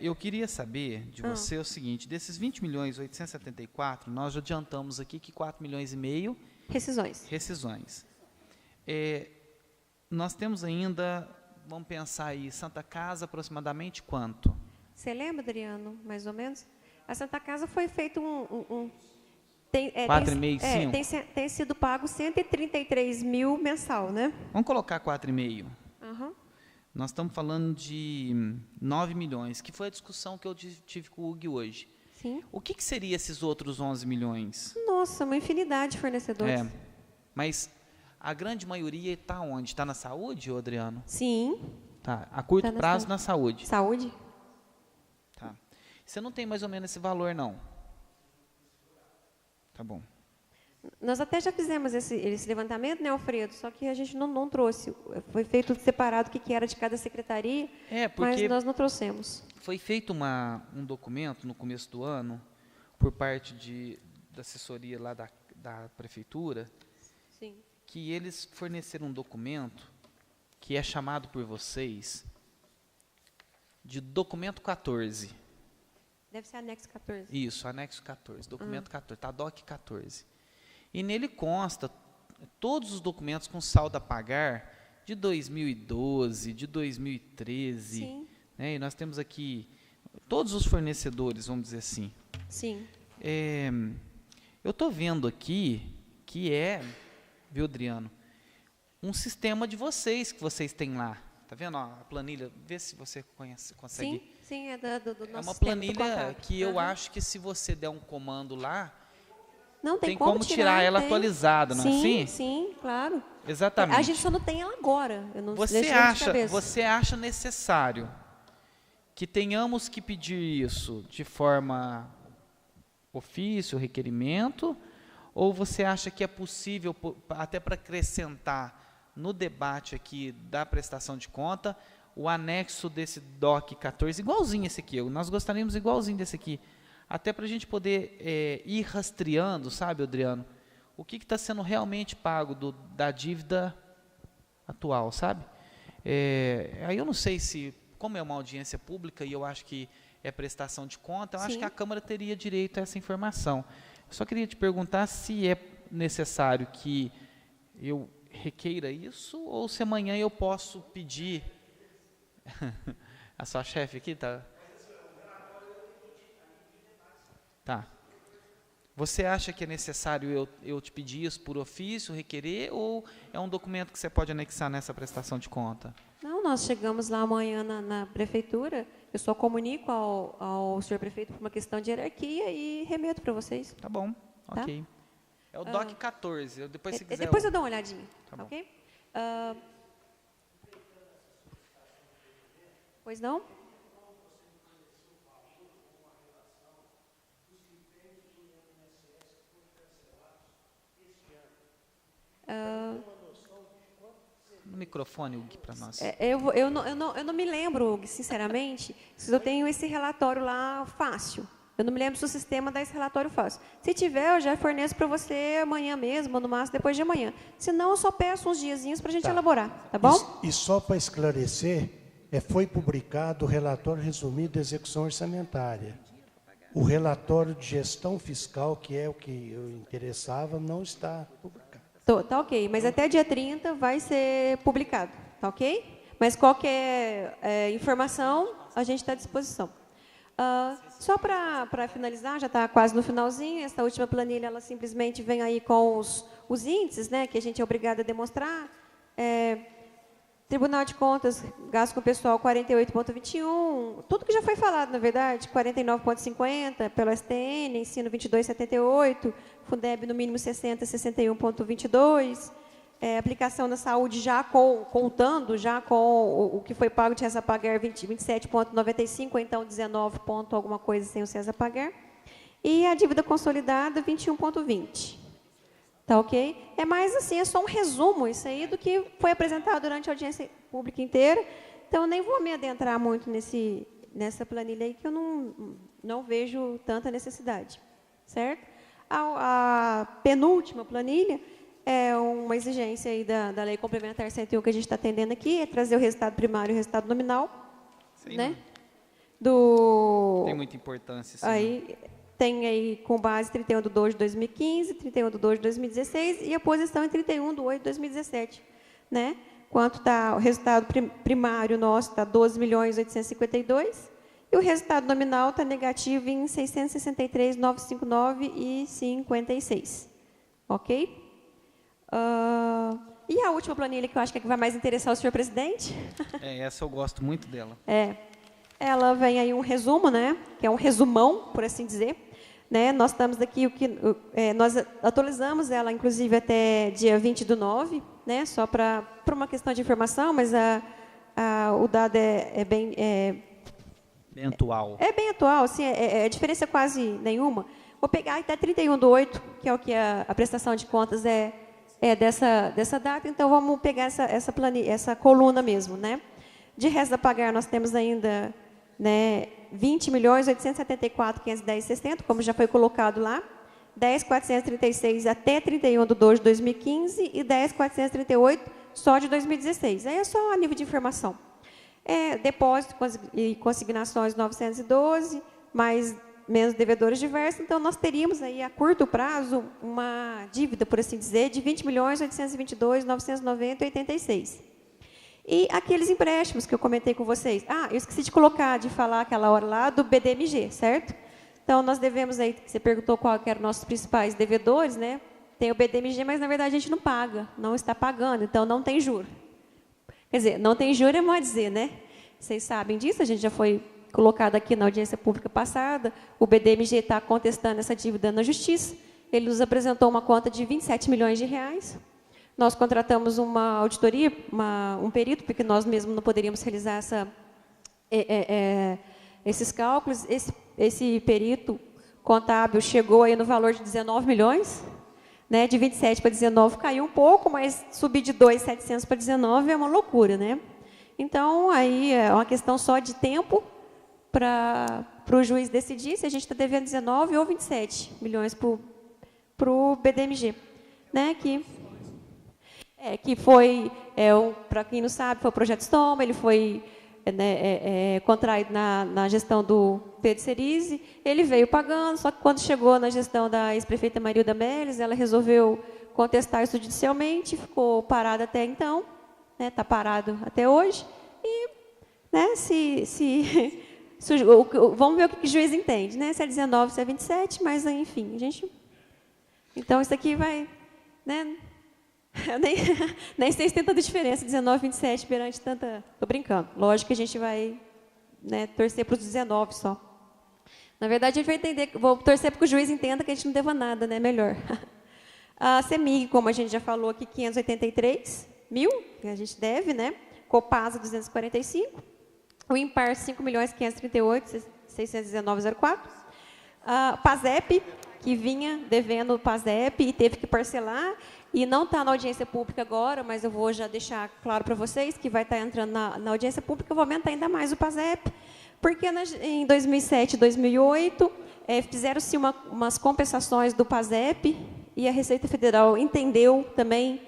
Eu queria saber de você o seguinte: desses 20.874.000, nós já adiantamos aqui que 4,5 milhões rescisões. Nós temos ainda, vamos pensar aí, Santa Casa, aproximadamente quanto? Você lembra, Adriano, mais ou menos? A Santa Casa foi feito 4,5, 5? Tem sido pago 133 mil mensal, né? Vamos colocar 4,5. Uhum. Nós estamos falando de 9 milhões, que foi a discussão que eu tive com o Hugo hoje. Sim. O que seria esses outros 11 milhões? Nossa, uma infinidade de fornecedores. Mas a grande maioria está onde? Está na saúde, Adriano? Sim. Tá. A curto prazo na saúde. Saúde. Tá. Você não tem mais ou menos esse valor, não? Tá bom. Nós até já fizemos esse levantamento, né, Alfredo? Só que a gente não trouxe. Foi feito separado o que era de cada secretaria, mas nós não trouxemos. Foi feito um documento no começo do ano, por parte da assessoria lá da prefeitura, sim, que eles forneceram um documento que é chamado por vocês de documento 14. Deve ser anexo 14. Isso, anexo 14, documento 14, tá, DOC 14. E nele consta todos os documentos com saldo a pagar de 2012, de 2013. Sim. Né? E nós temos aqui todos os fornecedores, vamos dizer assim. Sim. Eu estou vendo aqui que viu, Adriano, um sistema de vocês que vocês têm lá. Está vendo a planilha? Vê se você consegue. Sim, é do nosso É uma planilha que eu acho que se você der um comando lá, não tem como tirar ela atualizada, não é assim? Sim, claro. Exatamente. A gente só não tem ela agora. Eu não Você acha necessário que tenhamos que pedir isso de forma ofício, requerimento, ou você acha que é possível, até para acrescentar no debate aqui da prestação de conta, o anexo desse DOC 14, igualzinho esse aqui, nós gostaríamos igualzinho desse aqui, até para a gente poder ir rastreando, sabe, Adriano, o que está sendo realmente pago da dívida atual, sabe? Aí eu não sei se, como é uma audiência pública e eu acho que é prestação de conta, eu acho que a Câmara teria direito a essa informação. Eu só queria te perguntar se é necessário que eu requeira isso ou se amanhã eu posso pedir. A sua chefe aqui está... Tá. Você acha que é necessário eu te pedir isso por ofício, requerer, ou é um documento que você pode anexar nessa prestação de conta? Não, nós chegamos lá amanhã na prefeitura, eu só comunico ao senhor prefeito por uma questão de hierarquia e remeto para vocês. Tá bom, ok. É o DOC 14, depois se quiser... Depois eu dou uma olhadinha, tá ok? Pois não? No microfone. microfone, Hugo, para nós. Eu não me lembro, Hugo, sinceramente, se eu tenho esse relatório lá fácil. Eu não me lembro se o sistema dá esse relatório fácil. Se tiver, eu já forneço para você amanhã mesmo, ou no máximo depois de amanhã. Se não, eu só peço uns diazinhos para a gente elaborar, tá bom? E só para esclarecer, foi publicado o relatório resumido de execução orçamentária. O relatório de gestão fiscal, que é o que eu interessava, não está publicado. Tá ok, mas até dia 30 vai ser publicado, tá ok? Mas qualquer informação, a gente está à disposição. Só para finalizar, já está quase no finalzinho, essa última planilha, ela simplesmente vem aí com os índices, né, que a gente é obrigado a demonstrar. Tribunal de Contas, gasto com pessoal 48,21, tudo que já foi falado, na verdade, 49,50 pelo STN, ensino 22,78, Fundeb no mínimo 60, 61,22, aplicação na saúde já contando já com o que foi pago de César Pagar 27,95, então 19 ponto alguma coisa sem o César Pagar, e a dívida consolidada 21,20. Tá ok? É mais assim, é só um resumo isso aí do que foi apresentado durante a audiência pública inteira. Então, eu nem vou me adentrar muito nessa planilha aí, que eu não vejo tanta necessidade. Certo? A penúltima planilha é uma exigência aí da Lei Complementar 101 que a gente está atendendo aqui, é trazer o resultado primário e o resultado nominal. Sim, né? Tem muita importância. Sim, aí, tem aí com base 31 de 2 de 2015, 31 de 2 de 2016 e a posição em 31 de 8 de 2017. Né? Quanto está o resultado primário nosso, está 12.852.000, e o resultado nominal está negativo em 663.959,56. Ok? E a última planilha, que eu acho que é que vai mais interessar o senhor presidente? Essa eu gosto muito dela. Ela vem aí um resumo, né? Que é um resumão, por assim dizer. Né? Nós estamos aqui, nós atualizamos ela, inclusive, até dia 20/9, né? Só para uma questão de informação, mas o dado é bem atual. É bem atual, assim, a diferença é quase nenhuma. Vou pegar até 31/8, que é o que a prestação de contas é dessa data, então vamos pegar essa coluna mesmo. Né? De resto a pagar, nós temos ainda... Né, 20.874.510,60, como já foi colocado lá, 10.436 até 31 de 2 de 2015 e 10.438 só de 2016. Aí é só a nível de informação. Depósito e consignações 912, mais menos devedores diversos, então nós teríamos aí a curto prazo uma dívida, por assim dizer, de 20.822.990,86. E aqueles empréstimos que eu comentei com vocês. Eu esqueci de falar aquela hora lá do BDMG, certo? Então, nós devemos aí, você perguntou qual que eram os nossos principais devedores, né? Tem o BDMG, mas, na verdade, a gente não paga, não está pagando, então não tem juro. Quer dizer, não tem juro é mal dizer, né? Vocês sabem disso, a gente já foi colocado aqui na audiência pública passada, o BDMG está contestando essa dívida na Justiça, ele nos apresentou uma conta de 27 milhões de reais. Nós contratamos uma auditoria, um perito, porque nós mesmos não poderíamos realizar esses cálculos. Esse perito contábil chegou aí no valor de 19 milhões, né? De 27 para 19 caiu um pouco, mas subir de 2.700 para 19 é uma loucura, né? Então, aí é uma questão só de tempo para o juiz decidir se a gente está devendo 19 ou 27 milhões para o BDMG, né? Que foi, para quem não sabe, foi o projeto Stoma, ele foi contraído na gestão do Pedro Cerise, ele veio pagando, só que quando chegou na gestão da ex-prefeita Marilda Melles, ela resolveu contestar isso judicialmente, ficou parado até então, está parado até hoje, e né, vamos ver o que o juiz entende, né, se é 19, se é 27, mas enfim, então isso aqui vai... Né, eu nem sei se tem tanta diferença, 19 e 27 perante tanta... Estou brincando. Lógico que a gente vai, né, torcer para os 19 só. Na verdade, a gente vai entender, vou torcer para que o juiz entenda que a gente não deva nada, né, melhor. A CEMIG, como a gente já falou aqui, 583 mil, que a gente deve, né? Copasa, 245. O IMPAR, 5.538.619,04. A PASEP, que vinha devendo o PASEP e teve que parcelar. e não está na audiência pública agora, mas eu vou já deixar claro para vocês que vai estar entrando na audiência pública, eu vou aumentar ainda mais o PASEP, porque em 2007 e 2008 fizeram-se umas compensações do PASEP e a Receita Federal entendeu também,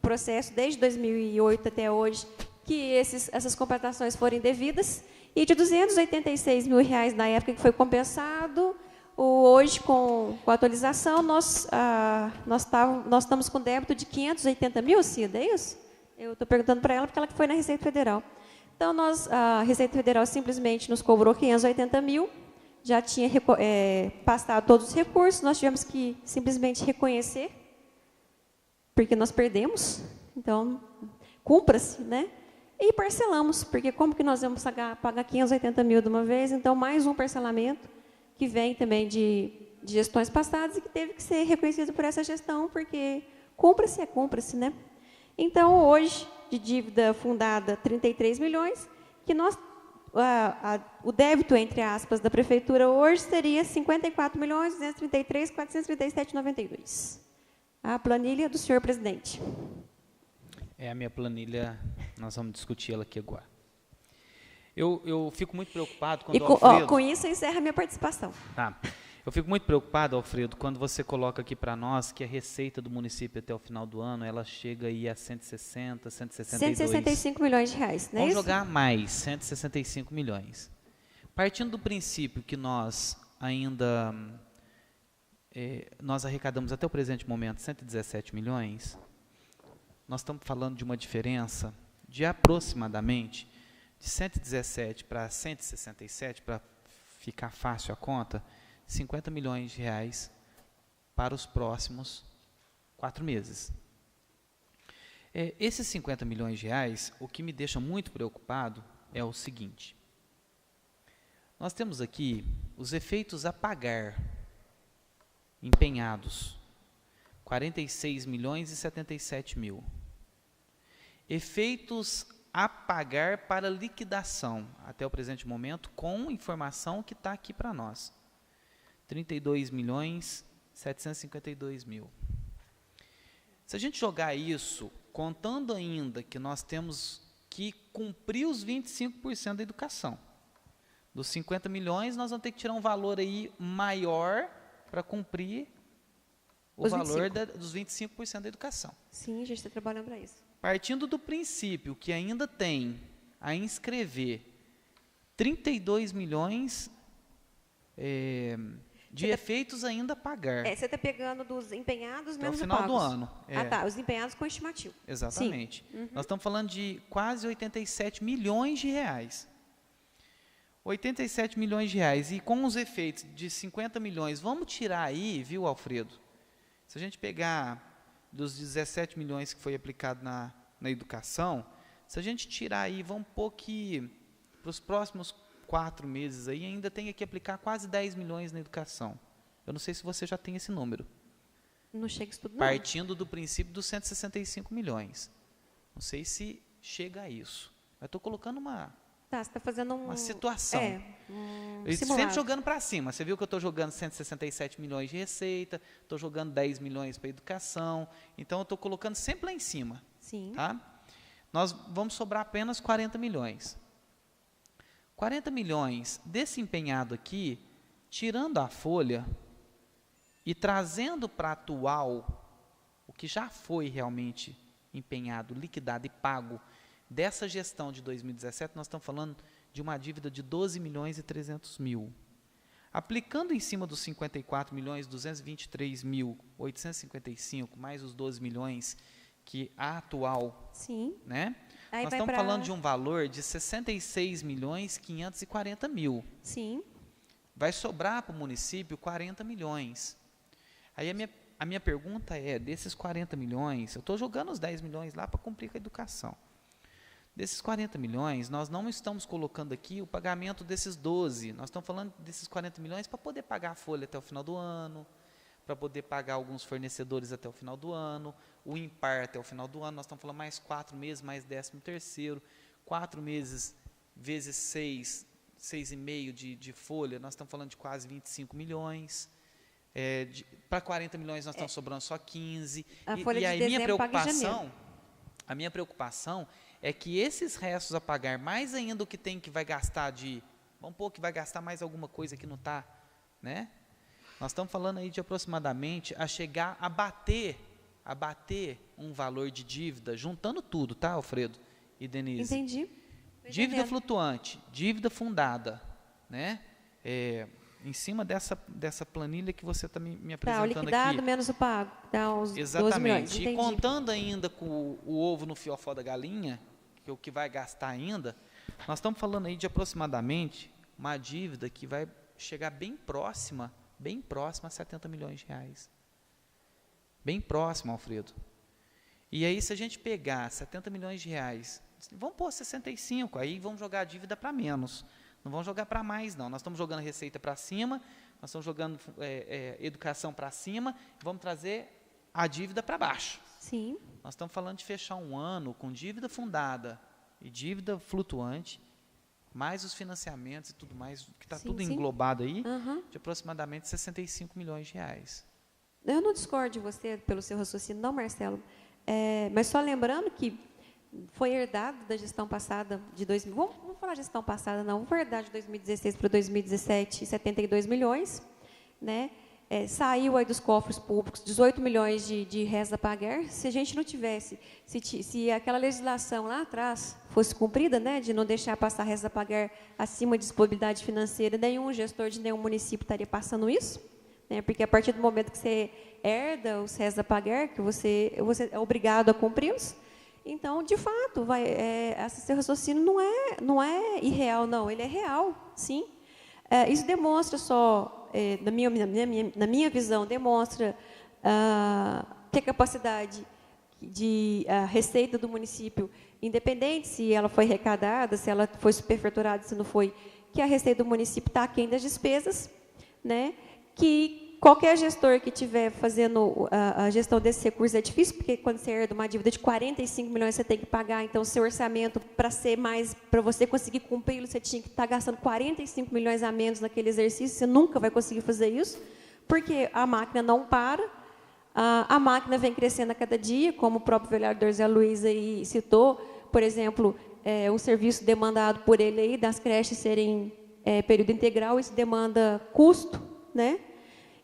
processo desde 2008 até hoje, que essas compensações foram indevidas, e de R$286 mil na época que foi compensado, hoje, com a atualização, nós estamos com débito de 580 mil, Cida, é isso? Eu estou perguntando para ela porque ela foi na Receita Federal. Então, a Receita Federal simplesmente nos cobrou 580 mil, já tinha passado todos os recursos, nós tivemos que simplesmente reconhecer, porque nós perdemos, então, cumpra-se, né? E parcelamos, porque como que nós vamos pagar 580 mil de uma vez? Então, mais um parcelamento, que vem também de gestões passadas e que teve que ser reconhecido por essa gestão, porque cumpra-se, cumpra-se, né? Então, hoje, de dívida fundada 33 milhões, que o débito, entre aspas, da Prefeitura hoje seria 54.233.437,92. A planilha do senhor presidente. É a minha planilha, nós vamos discutir ela aqui agora. Eu fico muito preocupado quando Alfredo... com isso, eu encerro a minha participação. Tá. Eu fico muito preocupado, Alfredo, quando você coloca aqui para nós que a receita do município até o final do ano, ela chega aí a 160, 162... 165 milhões de reais, não é isso? Vamos jogar mais, 165 milhões. Partindo do princípio que nós ainda... nós arrecadamos até o presente momento 117 milhões, nós estamos falando de uma diferença de aproximadamente de 117 para 167, para ficar fácil a conta, 50 milhões de reais para os próximos 4 meses. Esses 50 milhões de reais, o que me deixa muito preocupado é o seguinte. Nós temos aqui os efeitos a pagar empenhados, 46 milhões e 77 mil. Efeitos a pagar para liquidação, até o presente momento, com informação que está aqui para nós. 32 milhões 752 mil. Se a gente jogar isso, contando ainda que nós temos que cumprir os 25% da educação, dos 50 milhões, nós vamos ter que tirar um valor aí maior para cumprir o valor dos 25% da educação. Sim, a gente está trabalhando para isso. Partindo do princípio que ainda tem a inscrever 32 milhões de efeitos ainda a pagar. Você está pegando dos empenhados até menos o final pagos. do ano. Tá, os empenhados com estimativa. Exatamente. Nós estamos falando de quase 87 milhões de reais. 87 milhões de reais. E com os efeitos de 50 milhões, vamos tirar aí, viu, Alfredo? Se a gente pegar dos 17 milhões que foi aplicado na educação, se a gente tirar aí, vamos pôr que para os próximos 4 meses aí, ainda tem que aplicar quase 10 milhões na educação. Eu não sei se você já tem esse número. Não chega isso tudo, não. Partindo do princípio dos 165 milhões. Não sei se chega a isso. Eu estou colocando uma você está fazendo uma situação. Sempre jogando para cima. Você viu que eu estou jogando 167 milhões de receita, estou jogando 10 milhões para educação, então eu estou colocando sempre lá em cima. Sim. Tá? Nós vamos sobrar apenas 40 milhões. 40 milhões desse empenhado aqui, tirando a folha e trazendo para atual o que já foi realmente empenhado, liquidado e pago dessa gestão de 2017, nós estamos falando de uma dívida de 12 milhões e 300 mil. Aplicando em cima dos 54 milhões, 223 mil, 855, mais os 12 milhões que a atual, sim, né? Nós estamos falando de um valor de 66 milhões 540 mil. Sim. Vai sobrar para o município 40 milhões. Aí a minha pergunta é, desses 40 milhões, eu estou jogando os 10 milhões lá para cumprir com a educação. Desses 40 milhões, nós não estamos colocando aqui o pagamento desses 12. Nós estamos falando desses 40 milhões para poder pagar a folha até o final do ano, para poder pagar alguns fornecedores até o final do ano, o IMPAR até o final do ano. Nós estamos falando mais 4 meses, mais 13º, 4 meses vezes 6,5 de folha, nós estamos falando de quase 25 milhões. Para 40 milhões nós estamos sobrando só 15. E aí a minha preocupação é que esses restos a pagar, mais ainda o que tem que vai gastar vamos pôr que vai gastar mais alguma coisa que não está, né? Nós estamos falando aí de aproximadamente a chegar a bater um valor de dívida, juntando tudo, tá, Alfredo e Denise? Entendi. Dívida flutuante, dívida fundada, né? Em cima dessa planilha que você está me apresentando aqui. O liquidado menos o pago, dá uns 12 milhões. E contando ainda com o ovo no fiofó da galinha, que é o que vai gastar ainda, nós estamos falando aí de aproximadamente uma dívida que vai chegar bem próxima a 70 milhões de reais. Bem próximo, Alfredo. E aí, se a gente pegar 70 milhões de reais, vamos pôr 65, aí vamos jogar a dívida para menos. Não vamos jogar para mais, não. Nós estamos jogando receita para cima, nós estamos jogando educação para cima, vamos trazer a dívida para baixo. Sim. Nós estamos falando de fechar um ano com dívida fundada e dívida flutuante, mais os financiamentos e tudo mais, que está tudo englobado aí, de aproximadamente 65 milhões de reais. Eu não discordo de você pelo seu raciocínio, não, Marcelo. Mas só lembrando que foi herdado da gestão passada de 2000. Vamos falar de gestão passada, não. Foi herdado de 2016 para 2017, 72 milhões, né? Saiu aí dos cofres públicos 18 milhões de restos a pagar. Se a gente não tivesse, se aquela legislação lá atrás fosse cumprida, né, de não deixar passar restos a pagar acima de disponibilidade financeira, nenhum gestor de nenhum município estaria passando isso, né? Porque a partir do momento que você herda os restos a pagar, que você é obrigado a cumpri-los. Então, de fato, esse seu raciocínio não é irreal, não. Ele é real, sim. Isso demonstra só, na minha visão, demonstra que a capacidade a receita do município, independente se ela foi arrecadada, se ela foi superfaturada, se não foi, que a receita do município está aquém das despesas, né? Que qualquer gestor que estiver fazendo a gestão desses recursos é difícil, porque quando você herda uma dívida de 45 milhões, você tem que pagar, então, seu orçamento, para você conseguir cumpri-lo, você tinha que estar gastando 45 milhões a menos naquele exercício, você nunca vai conseguir fazer isso, porque a máquina não para, a máquina vem crescendo a cada dia, como o próprio vereador Zé Luiz aí citou, por exemplo, um serviço demandado por ele aí, das creches serem período integral, isso demanda custo, né?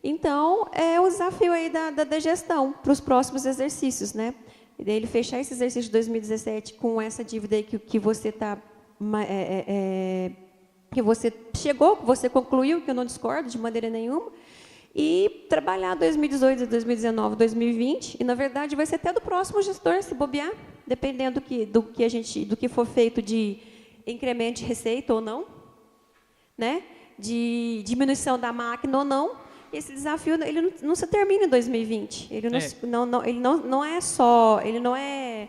Então, é o desafio aí da gestão para os próximos exercícios, né? E daí ele fechar esse exercício de 2017 com essa dívida aí que você que você chegou, que você concluiu, que eu não discordo de maneira nenhuma, e trabalhar 2018, 2019, 2020, e na verdade vai ser até do próximo gestor se bobear, dependendo do que for feito de incremento de receita ou não, né? De diminuição da máquina ou não. Esse desafio ele não se termina em 2020. Ele não é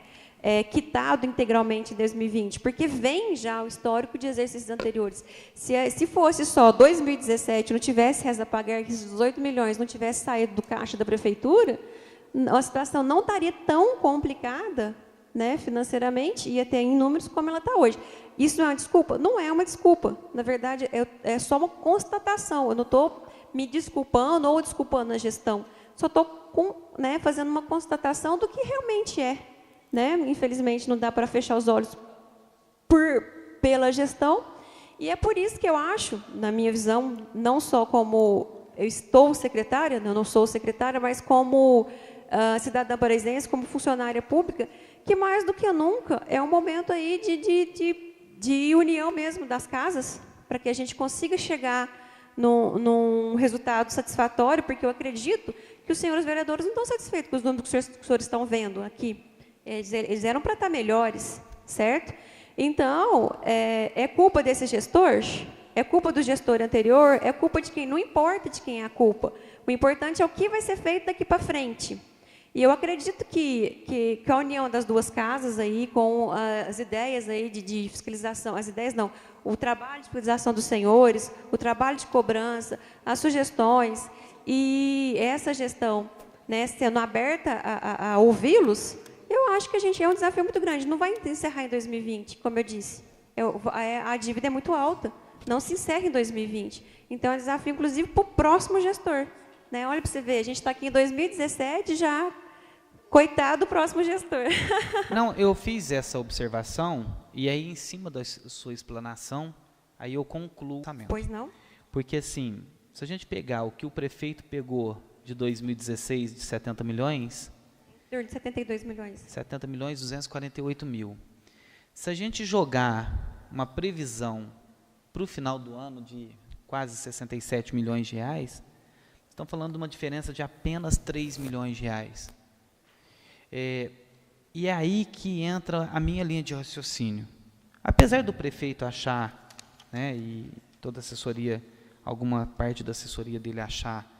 quitado integralmente em 2020, porque vem já o histórico de exercícios anteriores. Se fosse só 2017, não tivesse resta a pagar, que esses 18 milhões não tivesse saído do caixa da prefeitura, a situação não estaria tão complicada, né, financeiramente, ia ter em números como ela está hoje. Isso não é uma desculpa? Não é uma desculpa. Na verdade, é só uma constatação. Eu não estou me desculpando ou desculpando a gestão. Só estou fazendo uma constatação do que realmente é. Né? Infelizmente, não dá para fechar os olhos pela gestão. E é por isso que eu acho, na minha visão, não só como eu estou secretária, eu não sou secretária, mas como cidadã paraizense, como funcionária pública, que mais do que nunca é um momento aí de união mesmo das casas, para que a gente consiga chegar num resultado satisfatório, porque eu acredito que os senhores vereadores não estão satisfeitos com os números que os senhores estão vendo aqui. Eles eram para estar melhores, certo? Então, é culpa desse gestor? É culpa do gestor anterior? É culpa de quem? Não importa de quem é a culpa. O importante é o que vai ser feito daqui para frente. E eu acredito que a união das duas casas, aí, com as ideias aí de fiscalização, as ideias não, o trabalho de fiscalização dos senhores, o trabalho de cobrança, as sugestões, e essa gestão, né, sendo aberta a ouvi-los, eu acho que a gente é um desafio muito grande. Não vai encerrar em 2020, como eu disse. A dívida é muito alta. Não se encerra em 2020. Então, é um desafio, inclusive, para o próximo gestor. Né? Olha para você ver, a gente está aqui em 2017 já, coitado do próximo gestor. Não, eu fiz essa observação e aí em cima da sua explanação, aí eu concluo. Pois não? Porque assim, se a gente pegar o que o prefeito pegou de 2016 de 70 milhões... De 72 milhões. 70 milhões, 248 mil. Se a gente jogar uma previsão para o final do ano de quase 67 milhões de reais, estão falando de uma diferença de apenas 3 milhões de reais. E é aí que entra a minha linha de raciocínio. Apesar do prefeito achar, né, e toda a assessoria, alguma parte da assessoria dele achar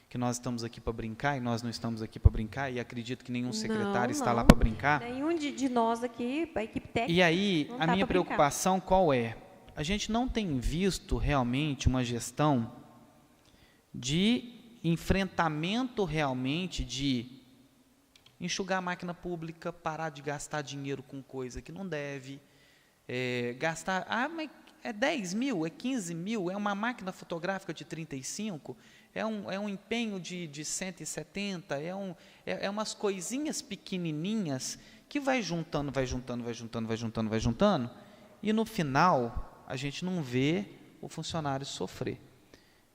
que nós estamos aqui para brincar, e nós não estamos aqui para brincar, e acredito que nenhum secretário está lá para brincar. Nenhum de nós aqui, a equipe técnica. E aí, a minha preocupação qual é? A gente não tem visto realmente uma gestão de enfrentamento realmente de enxugar a máquina pública, parar de gastar dinheiro com coisa que não deve, gastar, mas é 10 mil, é 15 mil, é uma máquina fotográfica de 35, é um empenho de 170, é umas coisinhas pequenininhas que vai juntando, e no final a gente não vê o funcionário sofrer.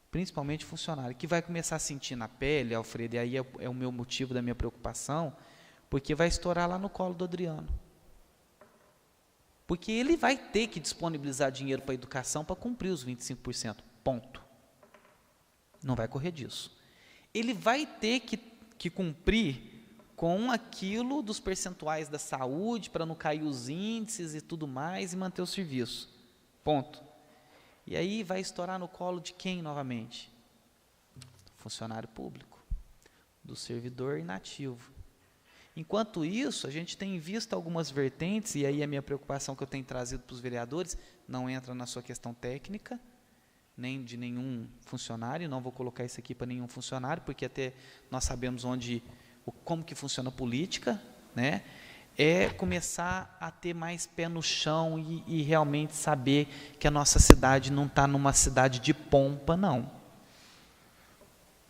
Principalmente funcionário, que vai começar a sentir na pele, Alfredo, e aí é o meu motivo da minha preocupação, porque vai estourar lá no colo do Adriano. Porque ele vai ter que disponibilizar dinheiro para a educação para cumprir os 25%, ponto. Não vai correr disso. Ele vai ter que cumprir com aquilo dos percentuais da saúde, para não cair os índices e tudo mais, e manter o serviço, ponto. E aí vai estourar no colo de quem novamente? Do funcionário público, do servidor inativo. Enquanto isso, a gente tem visto algumas vertentes, e aí a minha preocupação que eu tenho trazido para os vereadores, não entra na sua questão técnica, nem de nenhum funcionário, não vou colocar isso aqui para nenhum funcionário, porque até nós sabemos como que funciona a política, né? É começar a ter mais pé no chão e realmente saber que a nossa cidade não está numa cidade de pompa, não.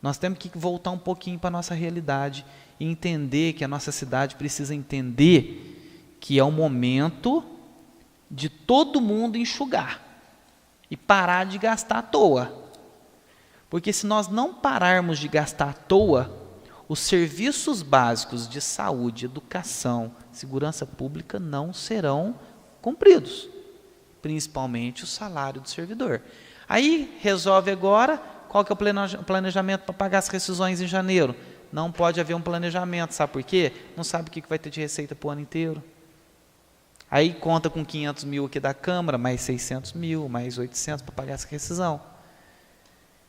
Nós temos que voltar um pouquinho para a nossa realidade e entender que a nossa cidade precisa entender que é o momento de todo mundo enxugar e parar de gastar à toa. Porque se nós não pararmos de gastar à toa, os serviços básicos de saúde, educação, segurança pública não serão cumpridos, principalmente o salário do servidor. Aí resolve agora, qual que é o planejamento para pagar as rescisões em janeiro? Não pode haver um planejamento, sabe por quê? Não sabe o que vai ter de receita para o ano inteiro. Aí conta com 500 mil aqui da Câmara, mais 600 mil, mais 800 para pagar essa rescisão.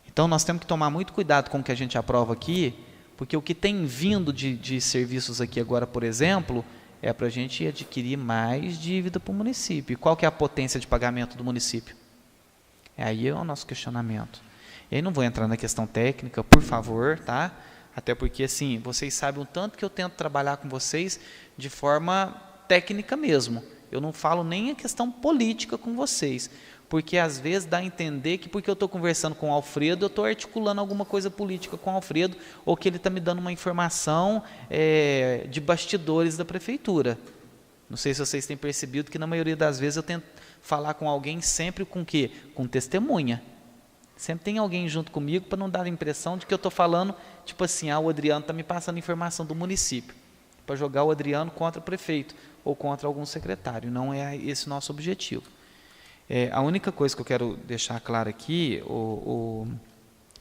Então nós temos que tomar muito cuidado com o que a gente aprova aqui, porque o que tem vindo de serviços aqui agora, por exemplo, é para a gente adquirir mais dívida para o município. E qual que é a potência de pagamento do município? Aí é o nosso questionamento. E aí não vou entrar na questão técnica, por favor, tá? Até porque, assim, vocês sabem o tanto que eu tento trabalhar com vocês de forma técnica mesmo. Eu não falo nem a questão política com vocês, porque às vezes dá a entender que porque eu estou conversando com o Alfredo, eu estou articulando alguma coisa política com o Alfredo, ou que ele está me dando uma informação de bastidores da prefeitura. Não sei se vocês têm percebido que na maioria das vezes eu tento falar com alguém sempre com o quê? Com testemunha. Sempre tem alguém junto comigo para não dar a impressão de que eu estou falando, tipo assim, o Adriano está me passando informação do município, para jogar o Adriano contra o prefeito, ou contra algum secretário. Não é esse o nosso objetivo. A única coisa que eu quero deixar claro aqui, o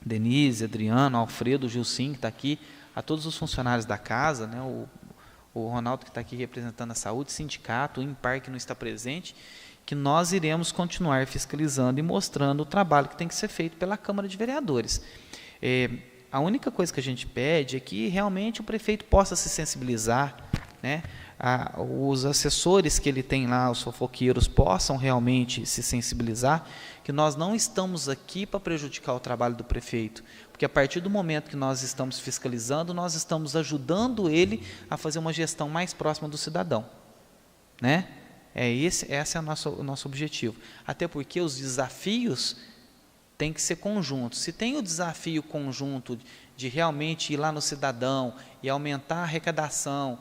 Denise, Adriano, Alfredo, Gilcim, que está aqui, a todos os funcionários da casa, né, o Ronaldo, que está aqui representando a saúde, sindicato, o IMPAR, que não está presente, que nós iremos continuar fiscalizando e mostrando o trabalho que tem que ser feito pela Câmara de Vereadores. A única coisa que a gente pede é que realmente o prefeito possa se sensibilizar, né? Os assessores que ele tem lá, os fofoqueiros, possam realmente se sensibilizar, que nós não estamos aqui para prejudicar o trabalho do prefeito, porque a partir do momento que nós estamos fiscalizando, nós estamos ajudando ele a fazer uma gestão mais próxima do cidadão, né? Esse é o nosso objetivo. Até porque os desafios tem que ser conjunto. Se tem o desafio conjunto de realmente ir lá no cidadão e aumentar a arrecadação,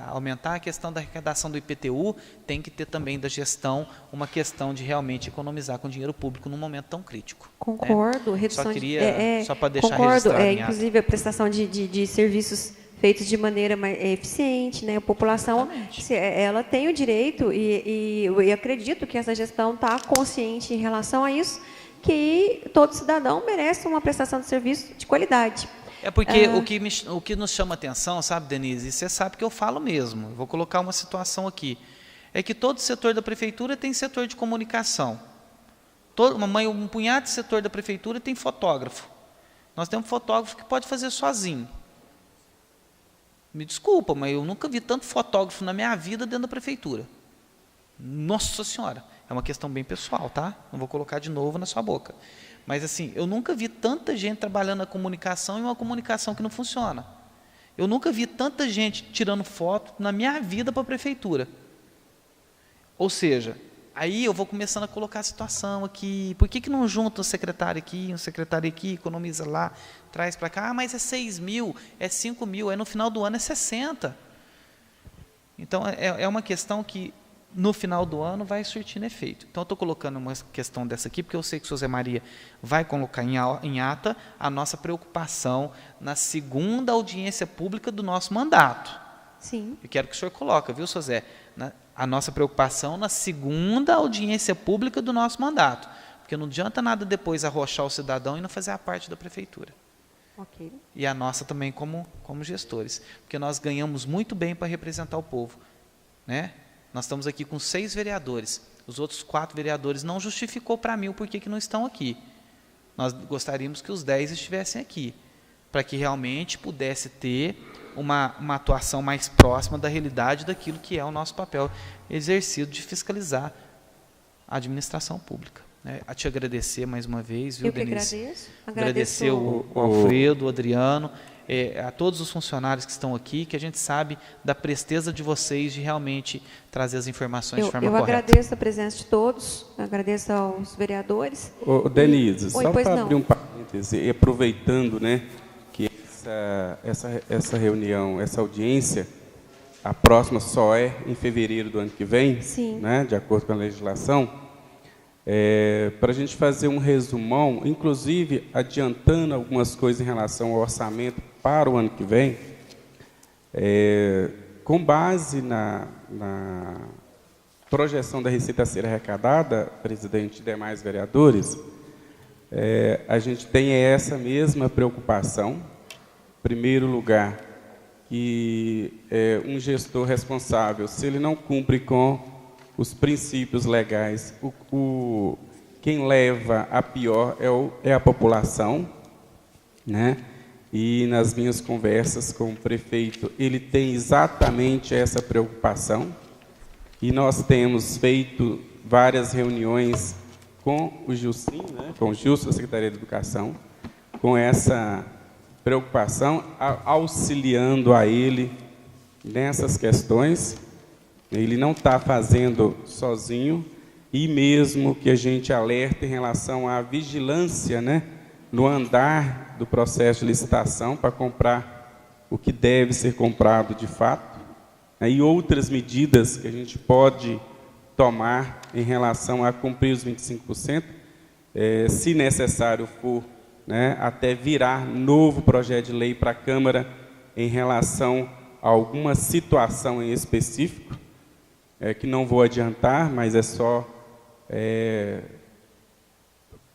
aumentar a questão da arrecadação do IPTU, tem que ter também da gestão uma questão de realmente economizar com dinheiro público num momento tão crítico. Concordo. Né? Redução só para deixar concordo, registrado. Inclusive a prestação de serviços feitos de maneira mais eficiente, né? A população, ela tem o direito e eu acredito que essa gestão está consciente em relação a isso, que todo cidadão merece uma prestação de serviço de qualidade. É porque o que nos chama atenção, sabe, Denise, e você sabe que eu falo mesmo, eu vou colocar uma situação aqui, é que todo setor da prefeitura tem setor de comunicação. Um punhado de setor da prefeitura tem fotógrafo. Nós temos fotógrafo que pode fazer sozinho. Me desculpa, mas eu nunca vi tanto fotógrafo na minha vida dentro da prefeitura. Nossa Senhora, é uma questão bem pessoal, tá? Não vou colocar de novo na sua boca. Mas assim, eu nunca vi tanta gente trabalhando na comunicação e uma comunicação que não funciona. Eu nunca vi tanta gente tirando foto na minha vida para a prefeitura. Ou seja, aí eu vou começando a colocar a situação aqui. Por que não junta um secretário aqui, economiza lá, traz para cá? Ah, mas é 6 mil, é 5 mil, aí no final do ano é 60. Então, é uma questão que no final do ano vai surtindo efeito. Então, eu estou colocando uma questão dessa aqui, porque eu sei que o José Maria vai colocar em ata a nossa preocupação na segunda audiência pública do nosso mandato. Sim. Eu quero que o senhor coloque, viu, José? A nossa preocupação na segunda audiência pública do nosso mandato. Porque não adianta nada depois arrochar o cidadão e não fazer a parte da prefeitura. Okay. E a nossa também como gestores. Porque nós ganhamos muito bem para representar o povo. Né? Nós estamos aqui com 6 vereadores. Os outros 4 vereadores não justificou para mim o porquê que não estão aqui. Nós gostaríamos que os 10 estivessem aqui, para que realmente pudesse ter uma atuação mais próxima da realidade daquilo que é o nosso papel exercido de fiscalizar a administração pública. A te agradecer mais uma vez, viu, Denise? Eu que agradeço. Agradecer o Alfredo, o Adriano, a todos os funcionários que estão aqui, que a gente sabe da presteza de vocês de realmente trazer as informações de forma correta. Eu agradeço a presença de todos, agradeço aos vereadores. Denise, só para abrir um parêntese, e aproveitando, né, que essa reunião, essa audiência, a próxima só é em fevereiro do ano que vem, né, de acordo com a legislação, para a gente fazer um resumão, inclusive adiantando algumas coisas em relação ao orçamento para o ano que vem, com base na projeção da receita a ser arrecadada, presidente e demais vereadores, a gente tem essa mesma preocupação. Em primeiro lugar, que um gestor responsável, se ele não cumpre com os princípios legais, quem leva a pior é a população, né? E nas minhas conversas com o prefeito, ele tem exatamente essa preocupação, e nós temos feito várias reuniões com o Gilcim, né? Com o Gilson, da Secretaria de Educação, com essa preocupação, auxiliando a ele nessas questões. Ele não está fazendo sozinho, e mesmo que a gente alerte em relação à vigilância, né, no andar do processo de licitação para comprar o que deve ser comprado de fato, e outras medidas que a gente pode tomar em relação a cumprir os 25%, se necessário for, né, até virar novo projeto de lei para a Câmara em relação a alguma situação em específico, que não vou adiantar, mas é só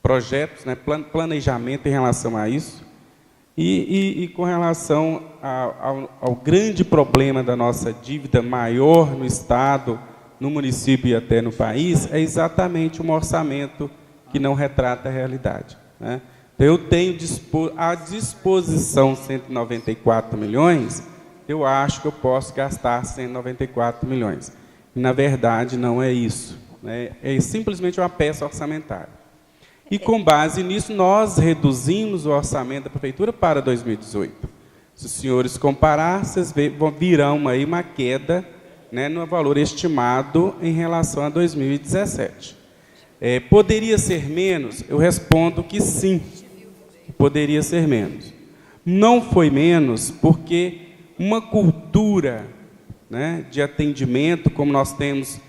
projetos, né, planejamento em relação a isso. E com relação ao grande problema da nossa dívida maior no Estado, no município e até no país, é exatamente um orçamento que não retrata a realidade, né? Então, eu tenho à disposição 194 milhões, eu acho que eu posso gastar 194 milhões. E, na verdade, não é isso, né? É simplesmente uma peça orçamentária. E, com base nisso, nós reduzimos o orçamento da Prefeitura para 2018. Se os senhores comparar, vocês virão aí uma queda, né, no valor estimado em relação a 2017. Poderia ser menos? Eu respondo que sim, poderia ser menos. Não foi menos porque uma cultura, né, de atendimento, como nós temos,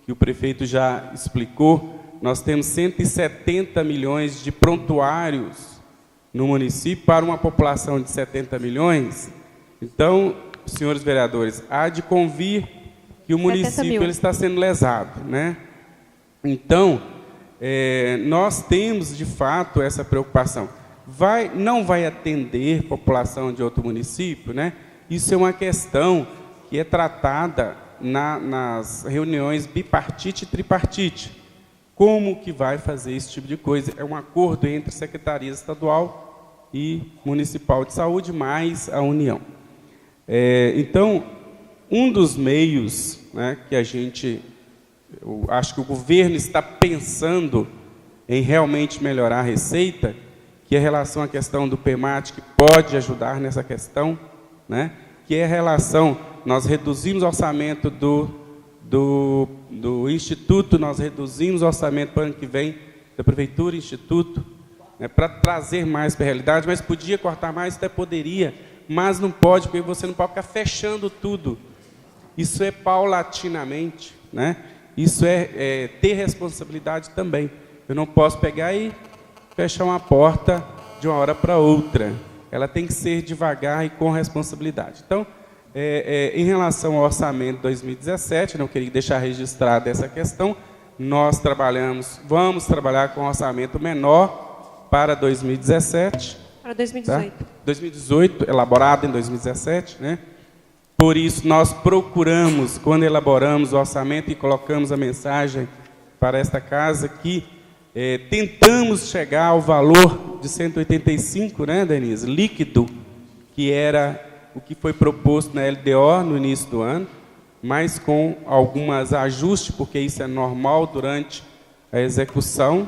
que o prefeito já explicou, nós temos 170 milhões de prontuários no município para uma população de 70 milhões. Então, senhores vereadores, há de convir que o município ele está sendo lesado, né? Então, nós temos, de fato, essa preocupação. Não vai atender população de outro município, né? Isso é uma questão que é tratada nas reuniões bipartite e tripartite. Como que vai fazer esse tipo de coisa? É um acordo entre a Secretaria Estadual e Municipal de Saúde, mais a União. Então, um dos meios, né, que eu acho que o governo está pensando em realmente melhorar a receita, que é em relação à questão do PEMAT, que pode ajudar nessa questão, né, que é a relação, nós reduzimos o orçamento do Instituto, nós reduzimos o orçamento para o ano que vem, da Prefeitura e Instituto, né, para trazer mais para a realidade, mas podia cortar mais, até poderia, mas não pode, porque você não pode ficar fechando tudo. Isso é paulatinamente, né? Isso é ter responsabilidade também. Eu não posso pegar e fechar uma porta de uma hora para outra. Ela tem que ser devagar e com responsabilidade. Então, em relação ao orçamento de 2017, não queria deixar registrada essa questão, nós vamos trabalhar com um orçamento menor para 2017. Para 2018. Tá? 2018, elaborado em 2017, né? Por isso, nós procuramos, quando elaboramos o orçamento e colocamos a mensagem para esta casa, que tentamos chegar ao valor de 185, né, Denise, líquido, que era o que foi proposto na LDO no início do ano, mas com alguns ajustes, porque isso é normal durante a execução.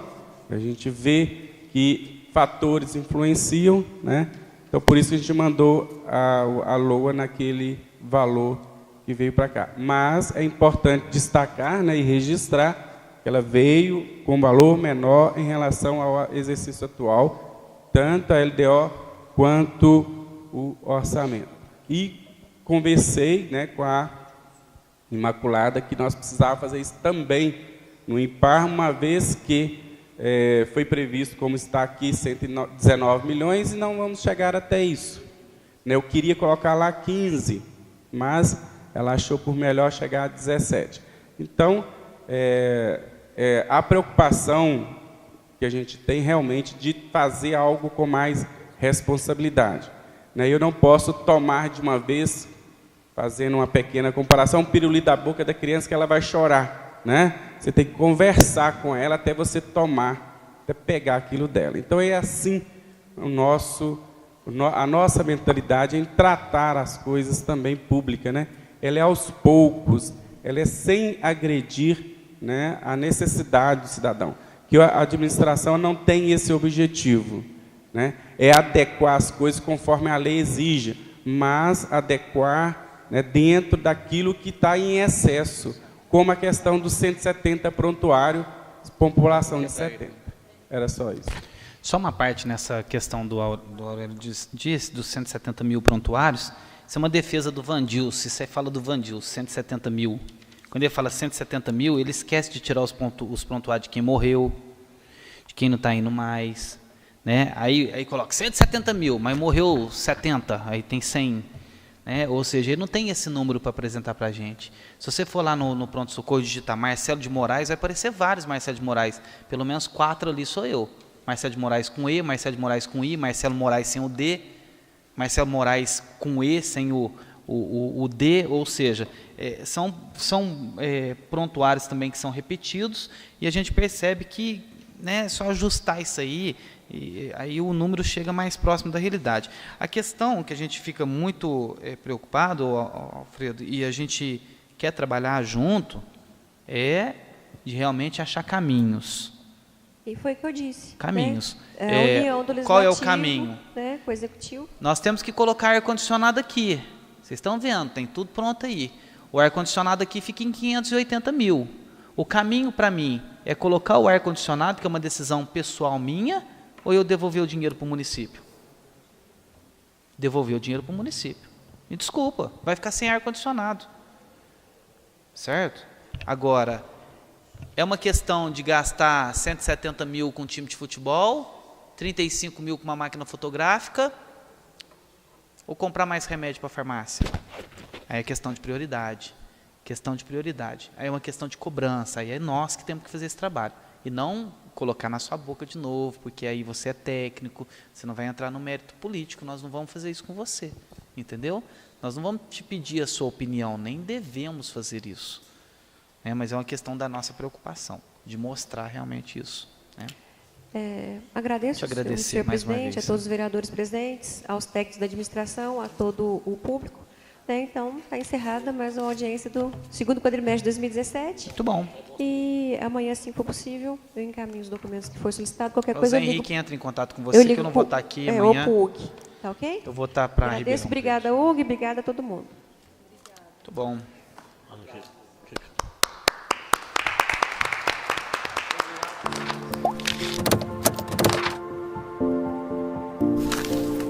A gente vê que fatores influenciam, né? Então, por isso a gente mandou a LOA naquele valor que veio para cá. Mas é importante destacar, né, e registrar que ela veio com valor menor em relação ao exercício atual, tanto a LDO quanto o orçamento. E conversei, né, com a Imaculada que nós precisávamos fazer isso também no IMPAR, uma vez que foi previsto, como está aqui, 119 milhões e não vamos chegar até isso. Eu queria colocar lá 15, mas ela achou por melhor chegar a 17. Então, a preocupação que a gente tem realmente de fazer algo com mais responsabilidade. Eu não posso tomar de uma vez, fazendo uma pequena comparação, um pirulito da boca da criança que ela vai chorar, né? Você tem que conversar com ela até você tomar, até pegar aquilo dela. Então é assim a nossa mentalidade em tratar as coisas também públicas, né? Ela é aos poucos, ela é sem agredir, né, a necessidade do cidadão. Que a administração não tem esse objetivo, né? É adequar as coisas conforme a lei exige, mas adequar, né, dentro daquilo que está em excesso, como a questão dos 170 prontuários, população de 70. Era só isso. Só uma parte nessa questão do Aurélio disse, dos 170 mil prontuários, isso é uma defesa do Vandilson. Você fala do Vandilson, 170 mil. Quando ele fala 170 mil, ele esquece de tirar os prontuários de quem morreu, de quem não está indo mais, né? Aí coloca 170 mil, mas morreu 70, aí tem 100. Né? Ou seja, ele não tem esse número para apresentar para a gente. Se você for lá no pronto-socorro e digitar Marcelo de Moraes, vai aparecer vários Marcelo de Moraes. Pelo menos 4 ali sou eu. Marcelo de Moraes com E, Marcelo de Moraes com I, Marcelo Moraes sem o D, Marcelo Moraes com E sem o D, ou seja, são prontuários também que são repetidos, e a gente percebe que, né, só ajustar isso aí, e aí o número chega mais próximo da realidade. A questão que a gente fica muito preocupado, Alfredo, e a gente quer trabalhar junto, é de realmente achar caminhos. E foi o que eu disse. Caminhos. Né? A união do Legislativo, qual é o caminho? Né, com o Executivo. Nós temos que colocar ar-condicionado aqui. Vocês estão vendo, tem tudo pronto aí. O ar-condicionado aqui fica em 580 mil. O caminho para mim é colocar o ar-condicionado, que é uma decisão pessoal minha, ou eu devolver o dinheiro para o município? Devolver o dinheiro para o município. Me desculpa, vai ficar sem ar-condicionado. Certo? Agora, é uma questão de gastar 170 mil com um time de futebol, 35 mil com uma máquina fotográfica, ou comprar mais remédio para a farmácia? Aí é questão de prioridade. Questão de prioridade. Aí é uma questão de cobrança. Aí é nós que temos que fazer esse trabalho. E não colocar na sua boca de novo, porque aí você é técnico, você não vai entrar no mérito político, nós não vamos fazer isso com você. Entendeu? Nós não vamos te pedir a sua opinião, nem devemos fazer isso. Mas é uma questão da nossa preocupação, de mostrar realmente isso. Agradeço ao senhor presidente, a todos os vereadores presentes, aos técnicos da administração, a todo o público. Então, está encerrada mais uma audiência do segundo quadrimestre de 2017. Muito bom. E amanhã, se for possível, eu encaminho os documentos que for solicitado. Qualquer o coisa, Zé Henrique entra em contato com você, que eu não vou estar aqui amanhã. Ou com o Tá ok? Eu vou estar para Ribeirão Preto. Obrigada, Hugo, e obrigada a todo mundo. Muito bom.